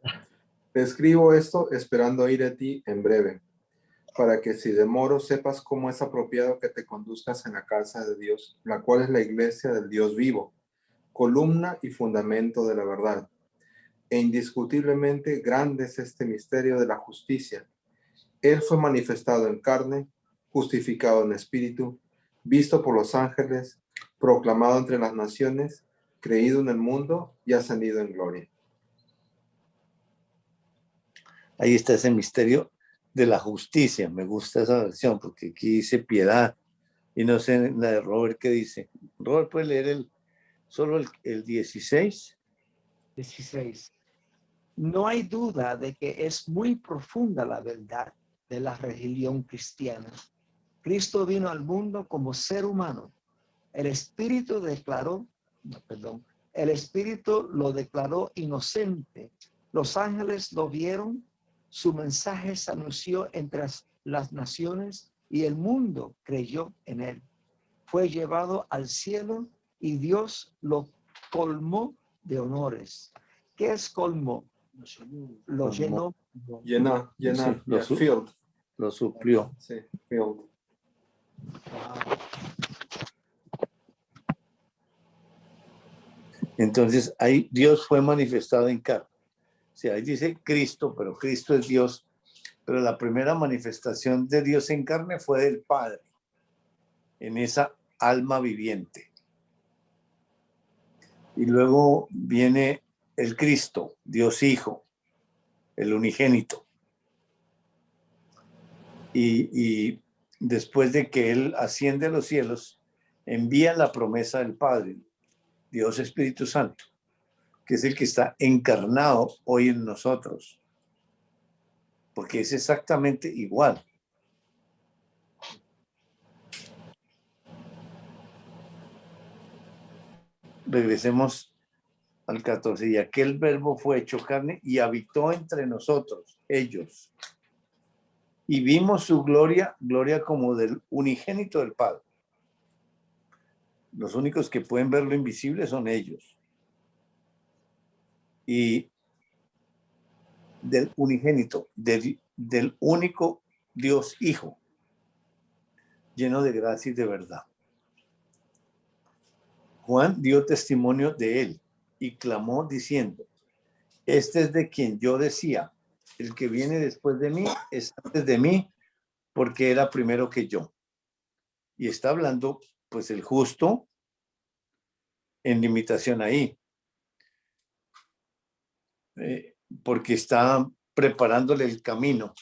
Speaker 6: Te escribo esto esperando ir a ti en breve, para que si demoro sepas cómo es apropiado que te conduzcas en la casa de Dios, la cual es la iglesia del Dios vivo, columna y fundamento de la verdad. E indiscutiblemente grande es este misterio de la justicia. Él fue manifestado en carne, justificado en espíritu, visto por los ángeles, proclamado entre las naciones, creído en el mundo y ascendido en gloria.
Speaker 1: Ahí está ese misterio de la justicia. Me gusta esa versión porque aquí dice piedad. Y no sé en la de Robert qué dice. Robert, ¿puede leer solo el 16?
Speaker 2: 16. No hay duda de que es muy profunda la verdad de la religión cristiana. Cristo vino al mundo como ser humano. El Espíritu lo declaró inocente. Los ángeles lo vieron. Su mensaje se anunció entre las naciones y el mundo creyó en él. Fue llevado al cielo y Dios lo colmó de honores. ¿Qué es colmo? Lo llenó.
Speaker 6: Llena,
Speaker 1: Sí,
Speaker 6: yeah, filled.
Speaker 1: Lo suplió.
Speaker 6: Sí, filled.
Speaker 1: Entonces ahí Dios fue manifestado en carne. O sea, ahí dice Cristo, pero Cristo es Dios. Pero la primera manifestación de Dios en carne fue del Padre, en esa alma viviente. Y luego viene el Cristo, Dios Hijo, el unigénito. Y después de que Él asciende a los cielos, envía la promesa del Padre, Dios Espíritu Santo, que es el que está encarnado hoy en nosotros, porque es exactamente igual. Regresemos al 14. Y aquel verbo fue hecho carne y habitó entre nosotros, ellos. Y vimos su gloria, gloria como del unigénito del Padre. Los únicos que pueden ver lo invisible son ellos. Y del unigénito, del único Dios Hijo, lleno de gracia y de verdad. Juan dio testimonio de él y clamó diciendo, este es de quien yo decía, el que viene después de mí es antes de mí, porque era primero que yo. Y está hablando, pues, el justo en limitación ahí, porque está preparándole el camino.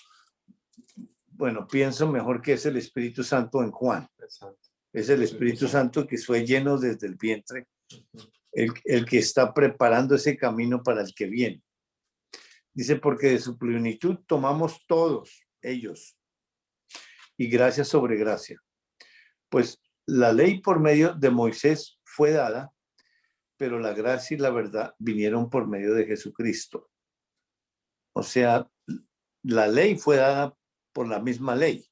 Speaker 1: Bueno, pienso mejor que es el Espíritu Santo en Juan.
Speaker 6: Exacto.
Speaker 1: Es el Espíritu Santo que fue lleno desde el vientre, el que está preparando ese camino para el que viene. Dice, porque de su plenitud tomamos todos ellos, y gracia sobre gracia. Pues la ley por medio de Moisés fue dada, pero la gracia y la verdad vinieron por medio de Jesucristo. O sea, la ley fue dada por la misma ley.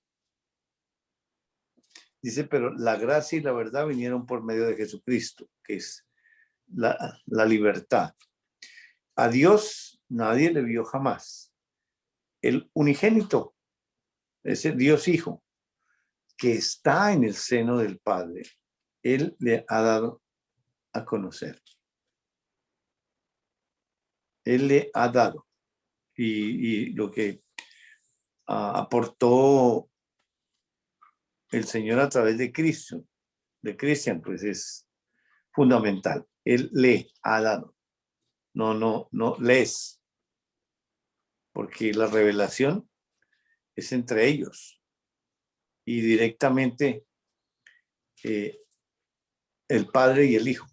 Speaker 1: Dice, pero la gracia y la verdad vinieron por medio de Jesucristo, que es la libertad. A Dios nadie le vio jamás. El unigénito, ese Dios Hijo, que está en el seno del Padre, Él le ha dado a conocer. Él le ha dado. Y lo que aportó el Señor a través de Cristo, de Cristian, pues es fundamental. Él le ha dado. No les. Porque la revelación es entre ellos. Y directamente el Padre y el Hijo.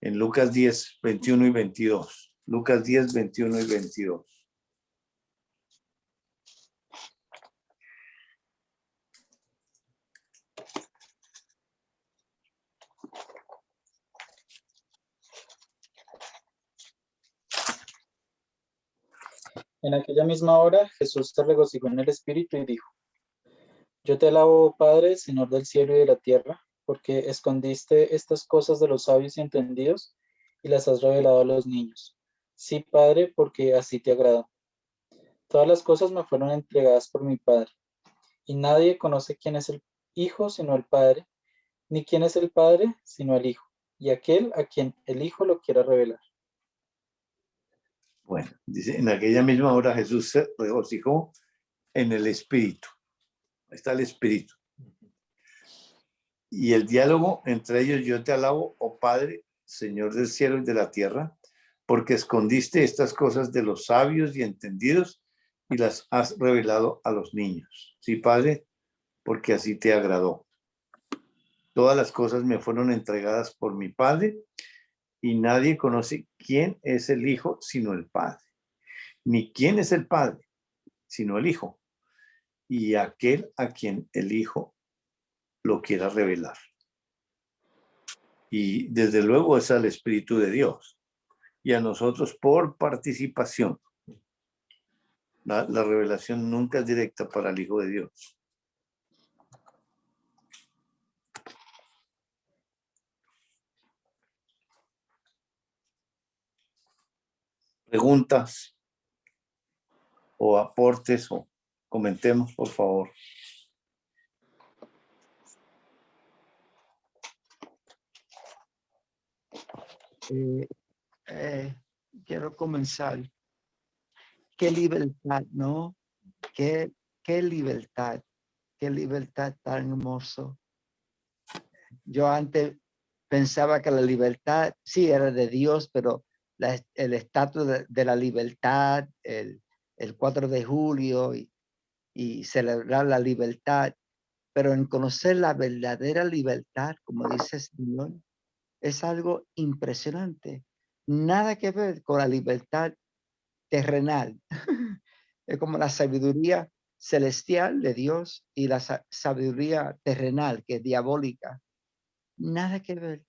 Speaker 1: En Lucas 10, 21 y 22. Lucas 10, 21 y 22.
Speaker 4: En aquella misma hora Jesús se regocijó en el Espíritu y dijo: Yo te alabo, oh Padre, Señor del cielo y de la tierra, porque escondiste estas cosas de los sabios y entendidos y las has revelado a los niños. Sí, Padre, porque así te agradó. Todas las cosas me fueron entregadas por mi Padre, y nadie conoce quién es el Hijo sino el Padre, ni quién es el Padre sino el Hijo, y aquel a quien el Hijo lo quiera revelar.
Speaker 1: Bueno, dice, en aquella misma hora Jesús se regocijó en el Espíritu. Ahí está el Espíritu. Y el diálogo entre ellos: yo te alabo, oh Padre, Señor del cielo y de la tierra, porque escondiste estas cosas de los sabios y entendidos y las has revelado a los niños. Sí, Padre, porque así te agradó. Todas las cosas me fueron entregadas por mi Padre, y nadie conoce quién es el Hijo sino el Padre, ni quién es el Padre sino el Hijo, y aquel a quien el Hijo lo quiera revelar. Y desde luego es al Espíritu de Dios, y a nosotros por participación. La revelación nunca es directa para el Hijo de Dios. Preguntas o aportes o comentemos, por favor.
Speaker 2: Quiero comenzar. Qué libertad, ¿no? Qué libertad tan hermoso. Yo antes pensaba que la libertad sí era de Dios, pero el estatus de la libertad, el 4 de julio y celebrar la libertad, pero en conocer la verdadera libertad, como dice el Señor, es algo impresionante. Nada que ver con la libertad terrenal. Es como la sabiduría celestial de Dios y la sabiduría terrenal, que es diabólica. Nada que ver.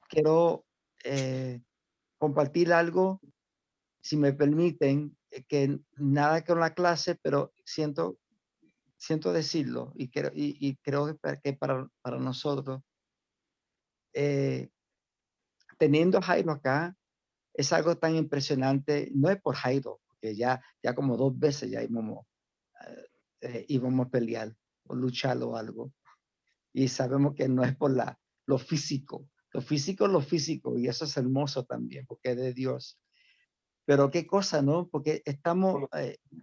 Speaker 2: Quiero compartir algo, si me permiten, que nada con la clase, pero siento decirlo y creo que para nosotros, teniendo a Jairo acá, es algo tan impresionante. No es por Jairo, porque ya como 2 veces ya íbamos a pelear o luchar o algo. Y sabemos que no es por lo físico. Lo físico es lo físico, y eso es hermoso también, porque es de Dios. Pero qué cosa, ¿no? Porque estamos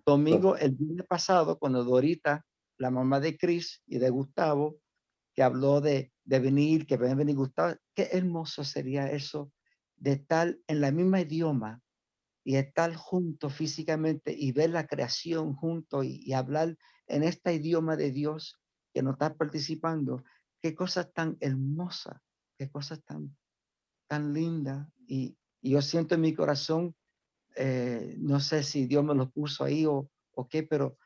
Speaker 2: domingo, el viernes pasado, cuando Dorita, la mamá de Chris y de Gustavo, que habló de venir, que ven venir Gustavo, qué hermoso sería eso, de estar en la misma idioma y estar juntos físicamente y ver la creación juntos y hablar en este idioma de Dios que nos está participando. Qué cosas tan hermosas, qué cosas tan lindas. Y yo siento en mi corazón, no sé si Dios me lo puso ahí o qué, pero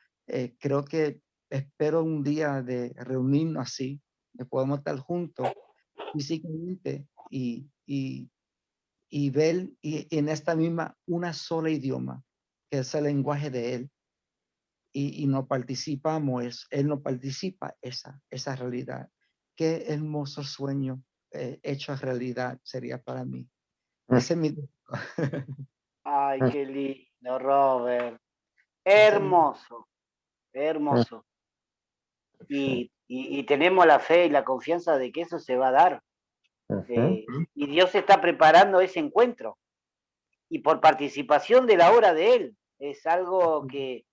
Speaker 2: creo que espero un día de reunirnos así, que podamos estar juntos físicamente y ver y en esta misma una sola idioma, que es el lenguaje de Él, y no participamos, Él no participa esa realidad. Qué hermoso sueño hecho realidad sería para mí. Ese es mi...
Speaker 3: Ay, qué lindo, Robert. Hermoso, hermoso. Y tenemos la fe y la confianza de que eso se va a dar. Y Dios está preparando ese encuentro. Y por participación de la obra de Él. Es algo que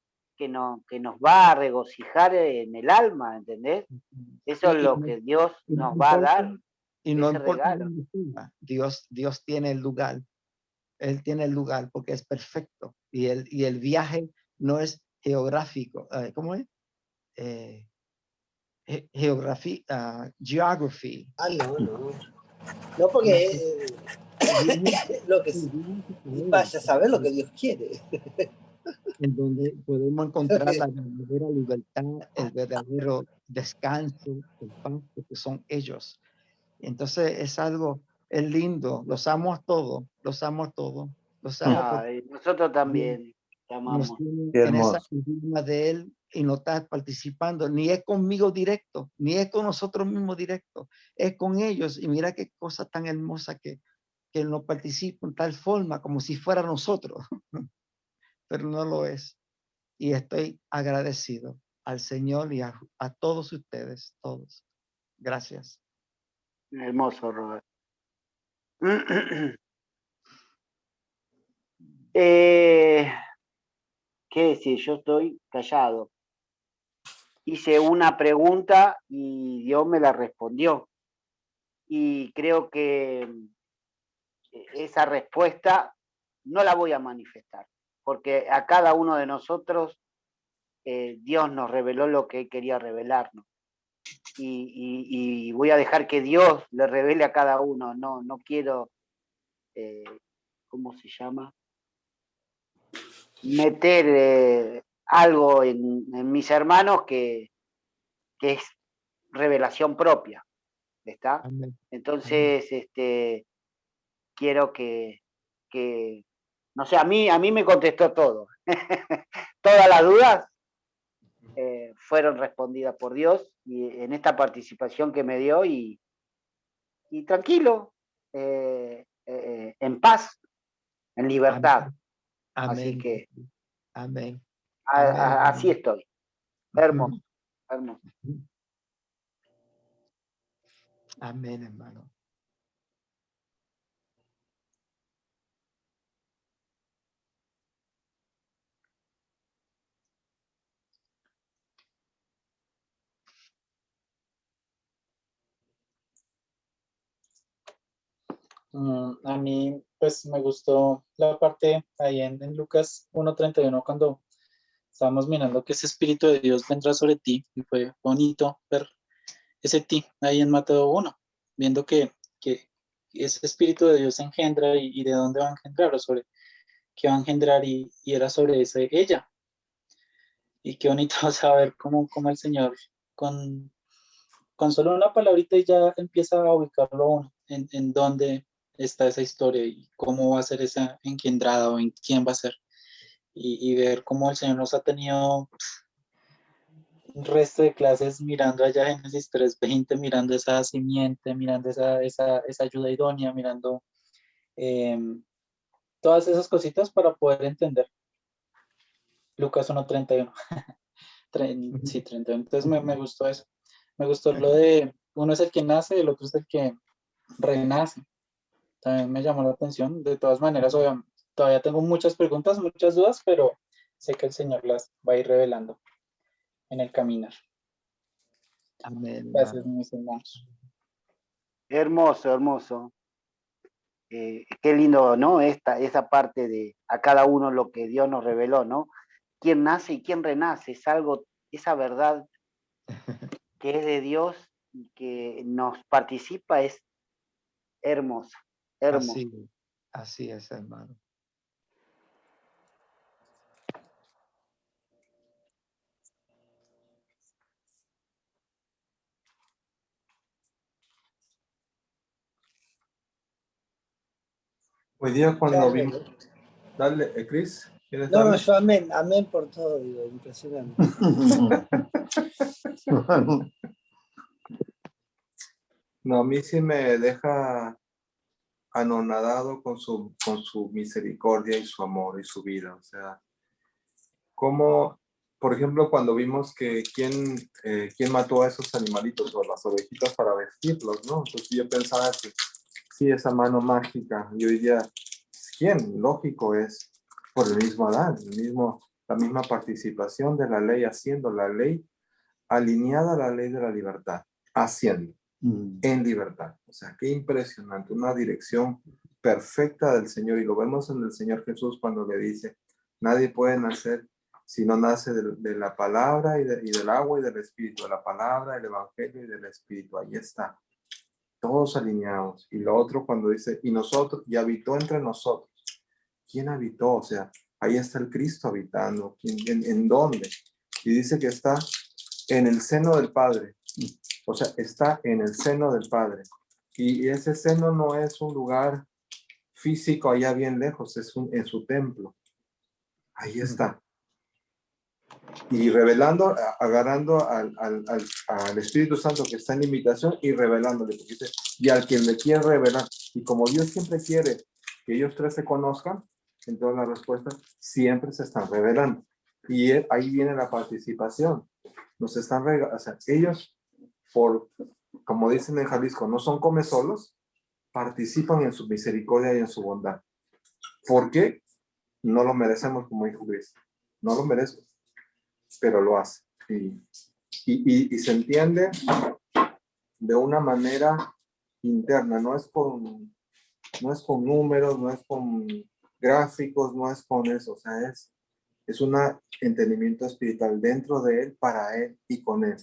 Speaker 3: nos va a regocijar en el alma, ¿entendés? Eso es lo que Dios nos va a dar.
Speaker 2: Y no
Speaker 3: ese
Speaker 2: importa
Speaker 3: regalo.
Speaker 2: dónde sea, Dios tiene el lugar. Él tiene el lugar porque es perfecto. Y el viaje no es geográfico. ¿Cómo es? Geography.
Speaker 5: No. No, porque lo que vaya a saber lo que Dios quiere.
Speaker 2: En donde podemos encontrar la verdadera libertad, el verdadero descanso, el paz, que son ellos. Entonces es lindo, los amo a todos, Los ama
Speaker 3: Ay, nosotros también te
Speaker 2: nos
Speaker 3: amamos.
Speaker 2: tiene
Speaker 1: Qué
Speaker 2: en esa
Speaker 1: hermoso.
Speaker 2: idioma de él y no está participando, ni es conmigo directo, ni es con nosotros mismos directo, es con ellos. Y mira qué cosa tan hermosa que él no participa en tal forma como si fuera nosotros, pero no lo es. Y estoy agradecido al Señor y a todos ustedes, todos. Gracias.
Speaker 3: Hermoso, Robert. ¿Qué decir? Yo estoy callado. Hice una pregunta y Dios me la respondió. Y creo que esa respuesta no la voy a manifestar, porque a cada uno de nosotros Dios nos reveló lo que Él quería revelarnos. Y voy a dejar que Dios le revele a cada uno. No quiero, ¿cómo se llama? Meter algo en mis hermanos que es revelación propia. ¿Está?
Speaker 2: Amén.
Speaker 3: Entonces, quiero que, no sé, a mí me contestó todo. Todas las dudas fueron respondidas por Dios y en esta participación que me dio y tranquilo, en paz, en libertad.
Speaker 2: Amén.
Speaker 3: Así que
Speaker 2: Amén.
Speaker 3: así estoy. Hermoso, hermoso.
Speaker 2: Amén, hermano.
Speaker 4: A mí, pues me gustó la parte ahí en Lucas 1:31 cuando estábamos mirando que ese Espíritu de Dios vendrá sobre ti, y fue bonito ver ese ti ahí en Mateo 1, viendo que ese Espíritu de Dios engendra y de dónde va a engendrar, o sobre qué va a engendrar, y era sobre ella. Y qué bonito saber cómo el Señor con solo una palabrita ya empieza a ubicarlo uno en dónde está esa historia y cómo va a ser esa engendrada o en quién va a ser. Y ver cómo el Señor nos ha tenido un resto de clases mirando allá Génesis 3:20, mirando esa simiente, mirando esa ayuda idónea, mirando todas esas cositas para poder entender. Lucas 1:31. Sí, 31. Entonces me gustó eso. Me gustó lo de uno es el que nace, el otro es el que renace. También me llamó la atención. De todas maneras, todavía tengo muchas preguntas, muchas dudas, pero sé que el Señor las va a ir revelando en el caminar.
Speaker 2: Amén.
Speaker 4: Gracias, mis hermanos.
Speaker 3: Hermoso, hermoso. Qué lindo, ¿no? Esa parte de a cada uno lo que Dios nos reveló, ¿no? Quién nace y quién renace, es algo, esa verdad que es de Dios y que nos participa es hermosa, hermosa.
Speaker 2: Así es, hermano.
Speaker 6: Hoy día cuando
Speaker 5: Yo
Speaker 6: vimos...
Speaker 5: amén.
Speaker 6: Dale, Chris, ¿quieres
Speaker 5: No,
Speaker 6: darle?
Speaker 5: yo amén, amén por todo, digo, impresionante.
Speaker 6: No, a mí sí me deja anonadado con su misericordia y su amor y su vida. O sea, como, por ejemplo, cuando vimos que quién mató a esos animalitos o las ovejitas para vestirlos, ¿no? Entonces yo pensaba que sí, esa mano mágica, yo diría, ¿quién? Lógico es por el mismo Adán, la misma participación de la ley, haciendo la ley alineada a la ley de la libertad, haciendo en libertad. O sea, qué impresionante, una dirección perfecta del Señor, y lo vemos en el Señor Jesús cuando le dice, nadie puede nacer si no nace de la palabra y del agua y del Espíritu, de la palabra, el Evangelio y del Espíritu. Ahí está, todos alineados. Y lo otro cuando dice, y nosotros, y habitó entre nosotros. ¿Quién habitó? O sea, ahí está el Cristo habitando. ¿En dónde? Y dice que está en el seno del Padre. O sea, está en el seno del Padre. Y ese seno no es un lugar físico allá bien lejos, en su templo. Ahí está. Y revelando, agarrando al Espíritu Santo que está en la invitación y revelándole. Porque dice, y al quien le quiere revelar. Y como Dios siempre quiere que ellos tres se conozcan, en todas las respuestas, siempre se están revelando. Y ahí viene la participación. Nos están regalando, o sea, ellos, como dicen en Jalisco, no son come solos, participan en su misericordia y en su bondad. ¿Por qué? No lo merecemos, como dijo Cristo. No lo merecemos, pero lo hace. Y se entiende de una manera interna, no es con números, no es con gráficos, no es con eso, o sea, es un entendimiento espiritual dentro de él, para él y con él,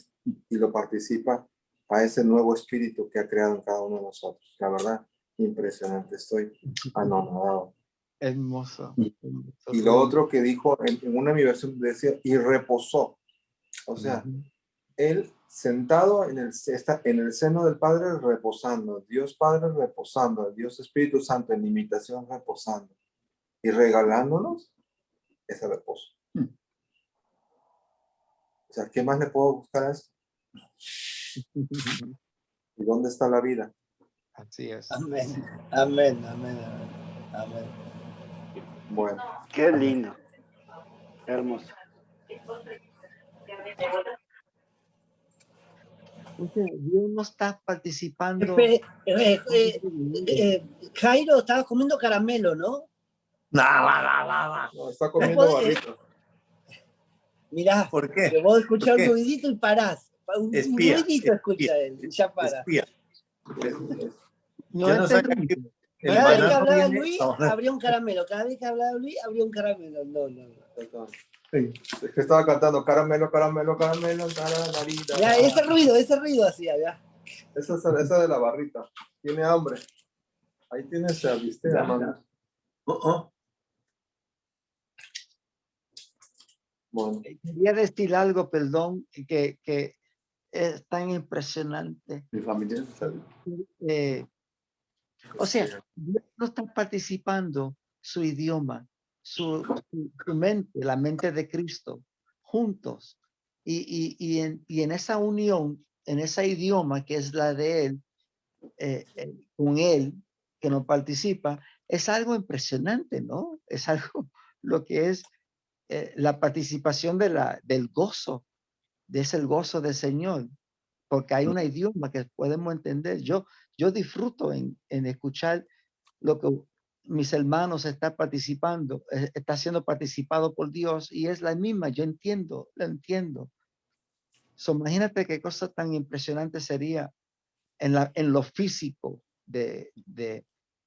Speaker 6: y lo participa a ese nuevo espíritu que ha creado en cada uno de nosotros. La verdad, impresionante, estoy anonadado.
Speaker 2: Hermoso.
Speaker 6: Y lo otro que dijo en una de mi versión decía, y reposó, o sea, él sentado está en el seno del Padre reposando, Dios Padre reposando, Dios Espíritu Santo en imitación reposando y regalándonos ese reposo. O sea, ¿qué más le puedo buscar a esto? ¿Y dónde está la vida?
Speaker 2: Así es.
Speaker 5: Amén, amén, amén, amén, amén.
Speaker 6: Bueno.
Speaker 3: Qué lindo. Qué hermoso.
Speaker 2: O sea, Dios no está participando.
Speaker 5: Jairo, estabas comiendo caramelo, ¿no?
Speaker 6: No, está comiendo barritos.
Speaker 5: Mirá,
Speaker 1: ¿Por qué?
Speaker 5: que vos escuchás
Speaker 1: ¿Por qué?
Speaker 5: un ruidito y parás. Un
Speaker 1: Espía,
Speaker 5: ruidito escucha él y ya para.
Speaker 1: Espía.
Speaker 2: No
Speaker 1: Yo no
Speaker 2: es el
Speaker 1: sabía que
Speaker 2: ritmo.
Speaker 1: el
Speaker 5: Cada vez que
Speaker 1: banano
Speaker 5: hablaba
Speaker 1: viene
Speaker 5: Luis,
Speaker 1: ahora.
Speaker 5: abría un caramelo. Cada vez que hablaba Luis, abría un caramelo. No.
Speaker 6: Sí, es que estaba cantando caramelo, caramelo, caramelo, caramelo.
Speaker 5: Ya, ese ruido hacía, ya.
Speaker 6: Esa de la barrita. Tiene hambre. Ahí tienes a viste, hermano. Bueno.
Speaker 2: Quería decir algo, perdón, que es tan impresionante.
Speaker 1: Mi familia sabe.
Speaker 2: O sea, Dios no está participando su idioma, su mente, la mente de Cristo, juntos. Y en esa unión, en ese idioma que es la de Él, con Él, que no participa, es algo impresionante, ¿no? Es algo, lo que es la participación del gozo, es el gozo del Señor, porque hay un idioma que podemos entender. Yo disfruto en escuchar lo que mis hermanos están participando, está siendo participado por Dios y es la misma, yo entiendo, lo entiendo. So, imagínate qué cosa tan impresionante sería en lo físico de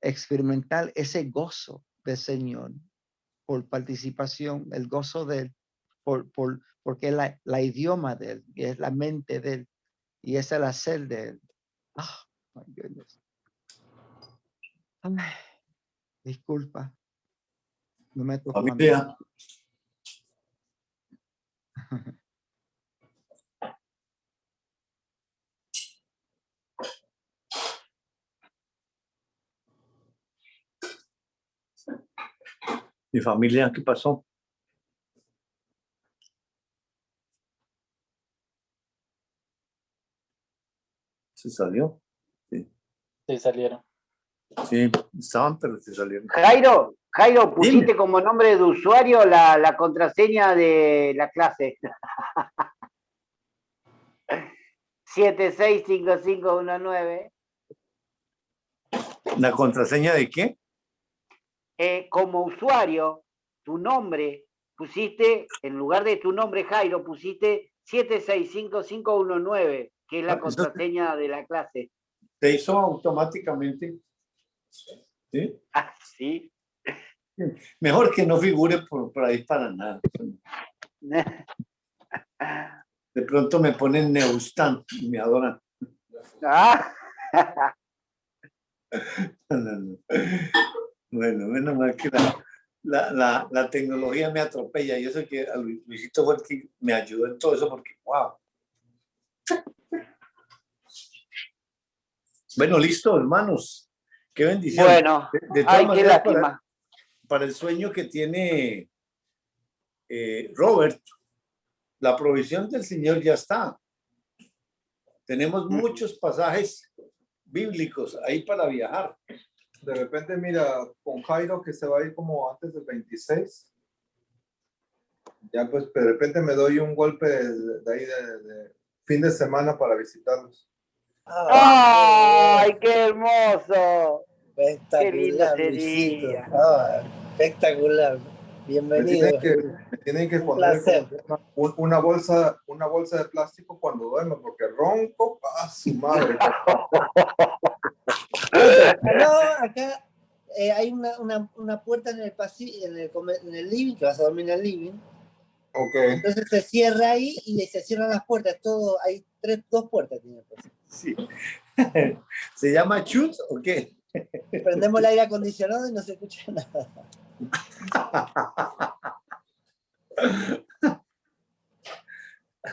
Speaker 2: experimentar ese gozo del Señor por participación, el gozo de Él, porque es la idioma de Él, y es la mente de Él, y es el hacer de Él. Oh, my goodness. Ay, disculpa. No me tocó a mí.
Speaker 1: Familia. Mi familia, ¿qué pasó? Se salió. Sí,
Speaker 4: Sí, salieron.
Speaker 1: sí, estaban, pero se salieron.
Speaker 3: Jairo, pusiste
Speaker 1: Dime.
Speaker 3: como nombre de usuario la contraseña de la clase. 765519.
Speaker 1: ¿La contraseña de qué?
Speaker 3: Como usuario, tu nombre, pusiste, en lugar de tu nombre Jairo, pusiste 765519, que es la contraseña de la clase.
Speaker 1: Se hizo automáticamente. ¿Sí?
Speaker 3: Ah, sí.
Speaker 1: Mejor que no figure por ahí para nada. De pronto me ponen Neustan y me adoran.
Speaker 3: Ah.
Speaker 1: No. Bueno, menos mal que la tecnología me atropella. Yo sé que a Luisito fue el que me ayudó en todo eso porque, wow. Bueno, listo, hermanos. Qué bendición.
Speaker 3: Bueno,
Speaker 1: De todas
Speaker 3: ay, qué
Speaker 1: maneras,
Speaker 3: lástima.
Speaker 1: para el sueño que tiene Robert, la provisión del Señor ya está. Tenemos muchos pasajes bíblicos ahí para viajar.
Speaker 6: De repente, mira, con Jairo que se va a ir como antes del 26. Ya pues de repente me doy un golpe de ahí de fin de semana para visitarlos.
Speaker 3: ¡Ay, qué hermoso! Qué lindo
Speaker 5: Espectacular, Luisito.
Speaker 3: sería.
Speaker 5: Espectacular. Bienvenido.
Speaker 6: Me tienen que
Speaker 5: Un
Speaker 6: poner
Speaker 5: placer.
Speaker 6: una bolsa de plástico cuando duermo, porque ronco a su madre.
Speaker 5: No, acá hay una puerta en el pasillo, en el living, que vas a dormir en el living.
Speaker 6: Ok.
Speaker 5: Entonces se cierra ahí y se cierran las puertas. Todo, hay dos puertas. Tiene el pasillo.
Speaker 1: Sí. ¿Se llama chut o qué?
Speaker 5: Prendemos el aire acondicionado y no se escucha nada.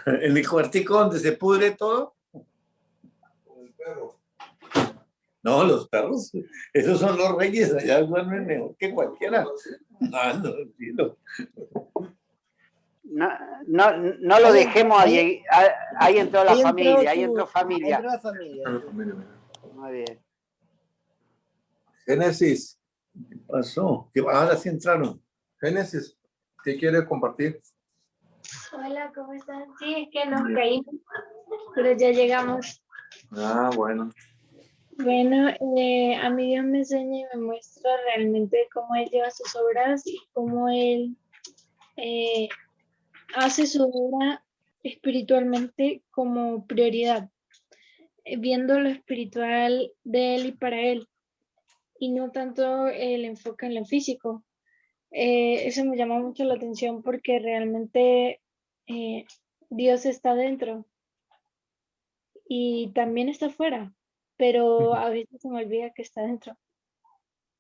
Speaker 1: En el cuartico donde se pudre todo.
Speaker 6: El perro.
Speaker 1: No, los perros, esos son los reyes, allá duermen mejor que cualquiera. Ah, no, sí, no.
Speaker 3: No lo dejemos ahí. Ahí entró la familia, ahí entró familia.
Speaker 5: Entró la familia.
Speaker 3: Muy bien.
Speaker 6: Génesis.
Speaker 1: ¿Qué pasó? Ahora sí entraron.
Speaker 6: Génesis, ¿qué quiere compartir?
Speaker 7: Hola, ¿cómo están? Sí, es que nos caímos, pero ya llegamos.
Speaker 6: Ah, bueno.
Speaker 7: Bueno, a mí Dios me enseña y me muestra realmente cómo Él lleva sus obras y cómo Él hace su obra espiritualmente como prioridad, viendo lo espiritual de Él y para Él, y no tanto el enfoque en lo físico. Eso me llama mucho la atención porque realmente Dios está dentro y también está afuera, pero a veces se me olvida que está dentro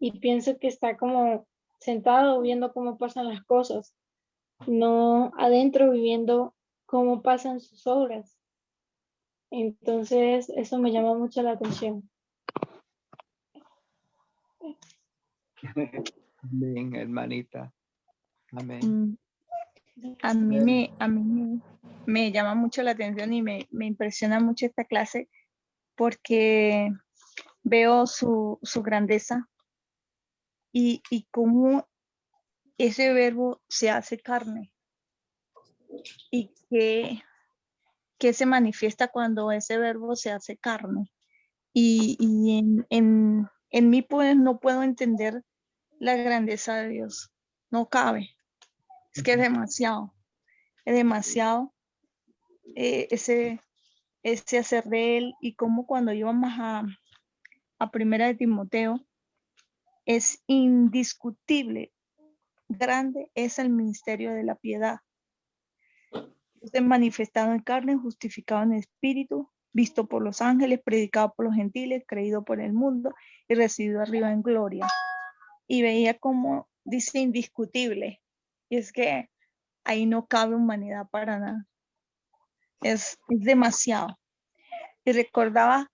Speaker 7: y pienso que está como sentado viendo cómo pasan las cosas, no adentro viviendo cómo pasan sus obras. Entonces, eso me llama mucho la atención.
Speaker 2: Amén, hermanita. Amén.
Speaker 8: A mí me llama mucho la atención y me impresiona mucho esta clase porque veo su grandeza y cómo ese verbo se hace carne y que se manifiesta cuando ese verbo se hace carne. Y en mí pues no puedo entender la grandeza de Dios, no cabe, es que es demasiado ese hacer de Él, y como cuando íbamos a Primera de Timoteo, es indiscutible, grande es el ministerio de la piedad. Es manifestado en carne, justificado en espíritu, visto por los ángeles, predicado por los gentiles, creído por el mundo y recibido arriba en gloria. Y veía como dice indiscutible, y es que ahí no cabe humanidad para nada. Es demasiado. Y recordaba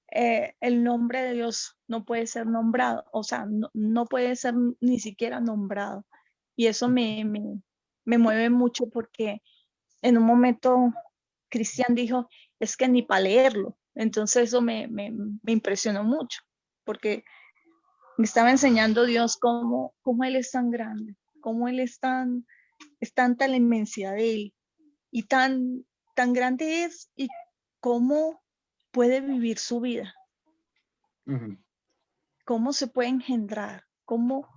Speaker 8: el nombre de Dios no puede ser nombrado, o sea, no puede ser ni siquiera nombrado. Y eso me mueve mucho porque en un momento Cristian dijo, es que ni para leerlo. Entonces eso me impresionó mucho porque me estaba enseñando Dios cómo Él es tan grande, cómo Él es tanta la inmensidad de Él y tan grande es y cómo puede vivir su vida. Cómo se puede engendrar, cómo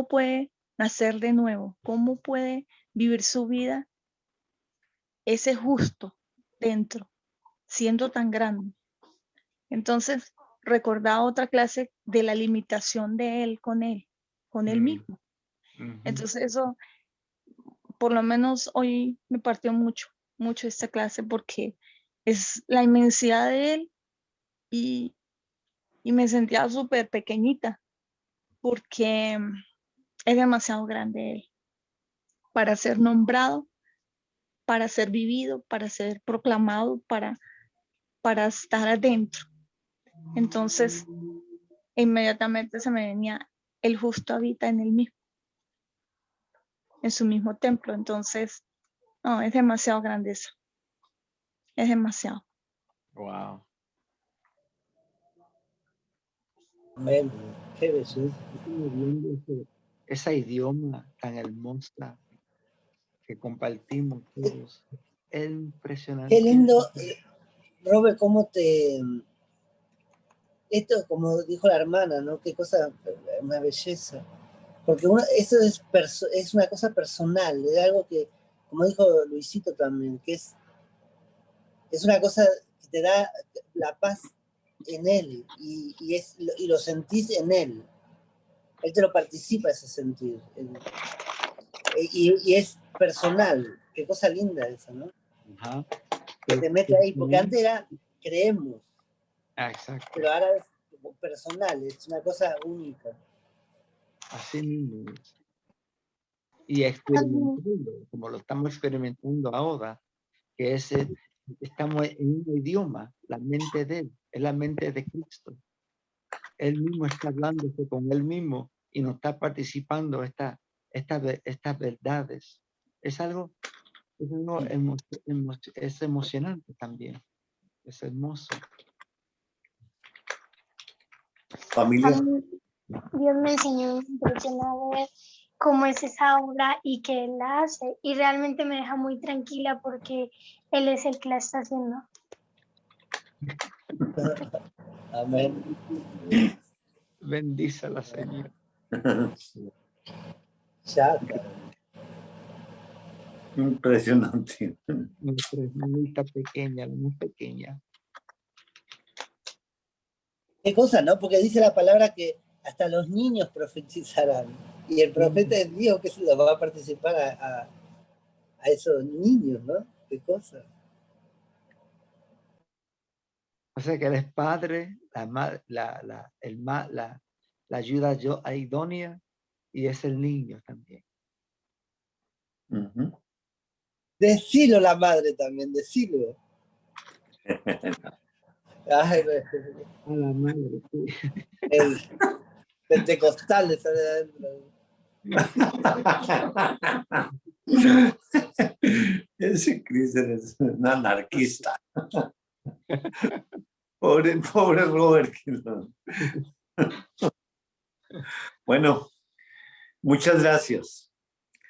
Speaker 8: puede nacer de nuevo, cómo puede vivir su vida ese justo dentro, siendo tan grande. Entonces, recordaba otra clase de la limitación de él con él mismo. Entonces, eso, por lo menos hoy me partió mucho esta clase porque es la inmensidad de él y me sentía súper pequeñita porque es demasiado grande él para ser nombrado, para ser vivido, para ser proclamado, para estar adentro. Entonces, e inmediatamente se me venía, el justo habita en el mismo, en su mismo templo. Entonces, no, es demasiado grande eso. Es demasiado.
Speaker 2: Wow.
Speaker 5: Amén. Qué belleza.
Speaker 2: Ese idioma tan hermosa que compartimos todos. Es impresionante.
Speaker 5: Qué lindo, Robert, cómo esto, como dijo la hermana, ¿no? Qué cosa, una belleza. Porque eso es una cosa personal, es algo que, como dijo Luisito también, que es una cosa que te da la paz en él y lo sentís en él. Él te lo participa ese sentir. Y es personal. Qué cosa linda esa, ¿no?
Speaker 2: Ajá.
Speaker 5: Que te mete ahí, porque antes era creemos,
Speaker 2: Exacto.
Speaker 5: pero ahora es personal, es una cosa única.
Speaker 2: Así mismo. Y experimentando, como lo estamos experimentando ahora, que estamos en un idioma, la mente de él, es la mente de Cristo. Él mismo está hablándose con él mismo y nos está participando estas verdades. Es algo es emocionante también. Es hermoso.
Speaker 1: Familia,
Speaker 7: A mí, Dios me enseñó, me impresiona ver cómo es esa obra y que Él la hace. Y realmente me deja muy tranquila porque Él es el que la está haciendo.
Speaker 5: Amén.
Speaker 2: Bendice a la Señora.
Speaker 5: Ya,
Speaker 1: impresionante.
Speaker 2: Nuestra hermanita pequeña, la más pequeña.
Speaker 5: qué cosa, ¿no? Porque dice la palabra que hasta los niños profetizarán. Y el profeta es Dios que se lo va a participar a esos niños, ¿no? Qué cosa.
Speaker 2: O sea que Él es padre, la ayuda idónea y es el niño también.
Speaker 1: Ujú.
Speaker 5: Decilo la madre también, decilo. Ay,
Speaker 2: A la madre, sí.
Speaker 5: el pentecostal le sale de adentro.
Speaker 1: Ese Cristian es un anarquista. Pobre Robert. Bueno, muchas gracias.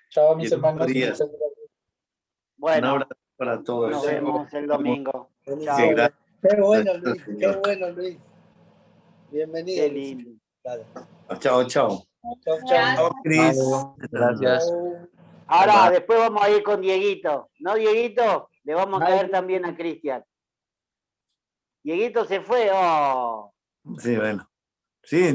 Speaker 4: Chao, mis
Speaker 1: Y
Speaker 4: hermanos.
Speaker 1: Díaz,
Speaker 4: Muchas gracias.
Speaker 1: un
Speaker 3: Bueno,
Speaker 1: abrazo para todos.
Speaker 3: nos vemos el domingo.
Speaker 5: Buenísimo.
Speaker 3: Chao.
Speaker 5: Qué bueno,
Speaker 1: Gracias,
Speaker 5: Luis. Qué
Speaker 1: señor.
Speaker 5: bueno, Luis. Bienvenido,
Speaker 3: Qué
Speaker 5: Luis.
Speaker 3: lindo.
Speaker 5: Dale.
Speaker 1: Chao, chao.
Speaker 5: Chau, chau.
Speaker 1: Chao, Cris.
Speaker 2: Gracias.
Speaker 5: Chau.
Speaker 3: Ahora,
Speaker 1: Bye.
Speaker 3: después vamos a ir con Dieguito. ¿No, Dieguito? Le vamos a
Speaker 4: Bye.
Speaker 3: traer también a Cristian. Dieguito se fue. Oh.
Speaker 1: Sí, bueno. Sí.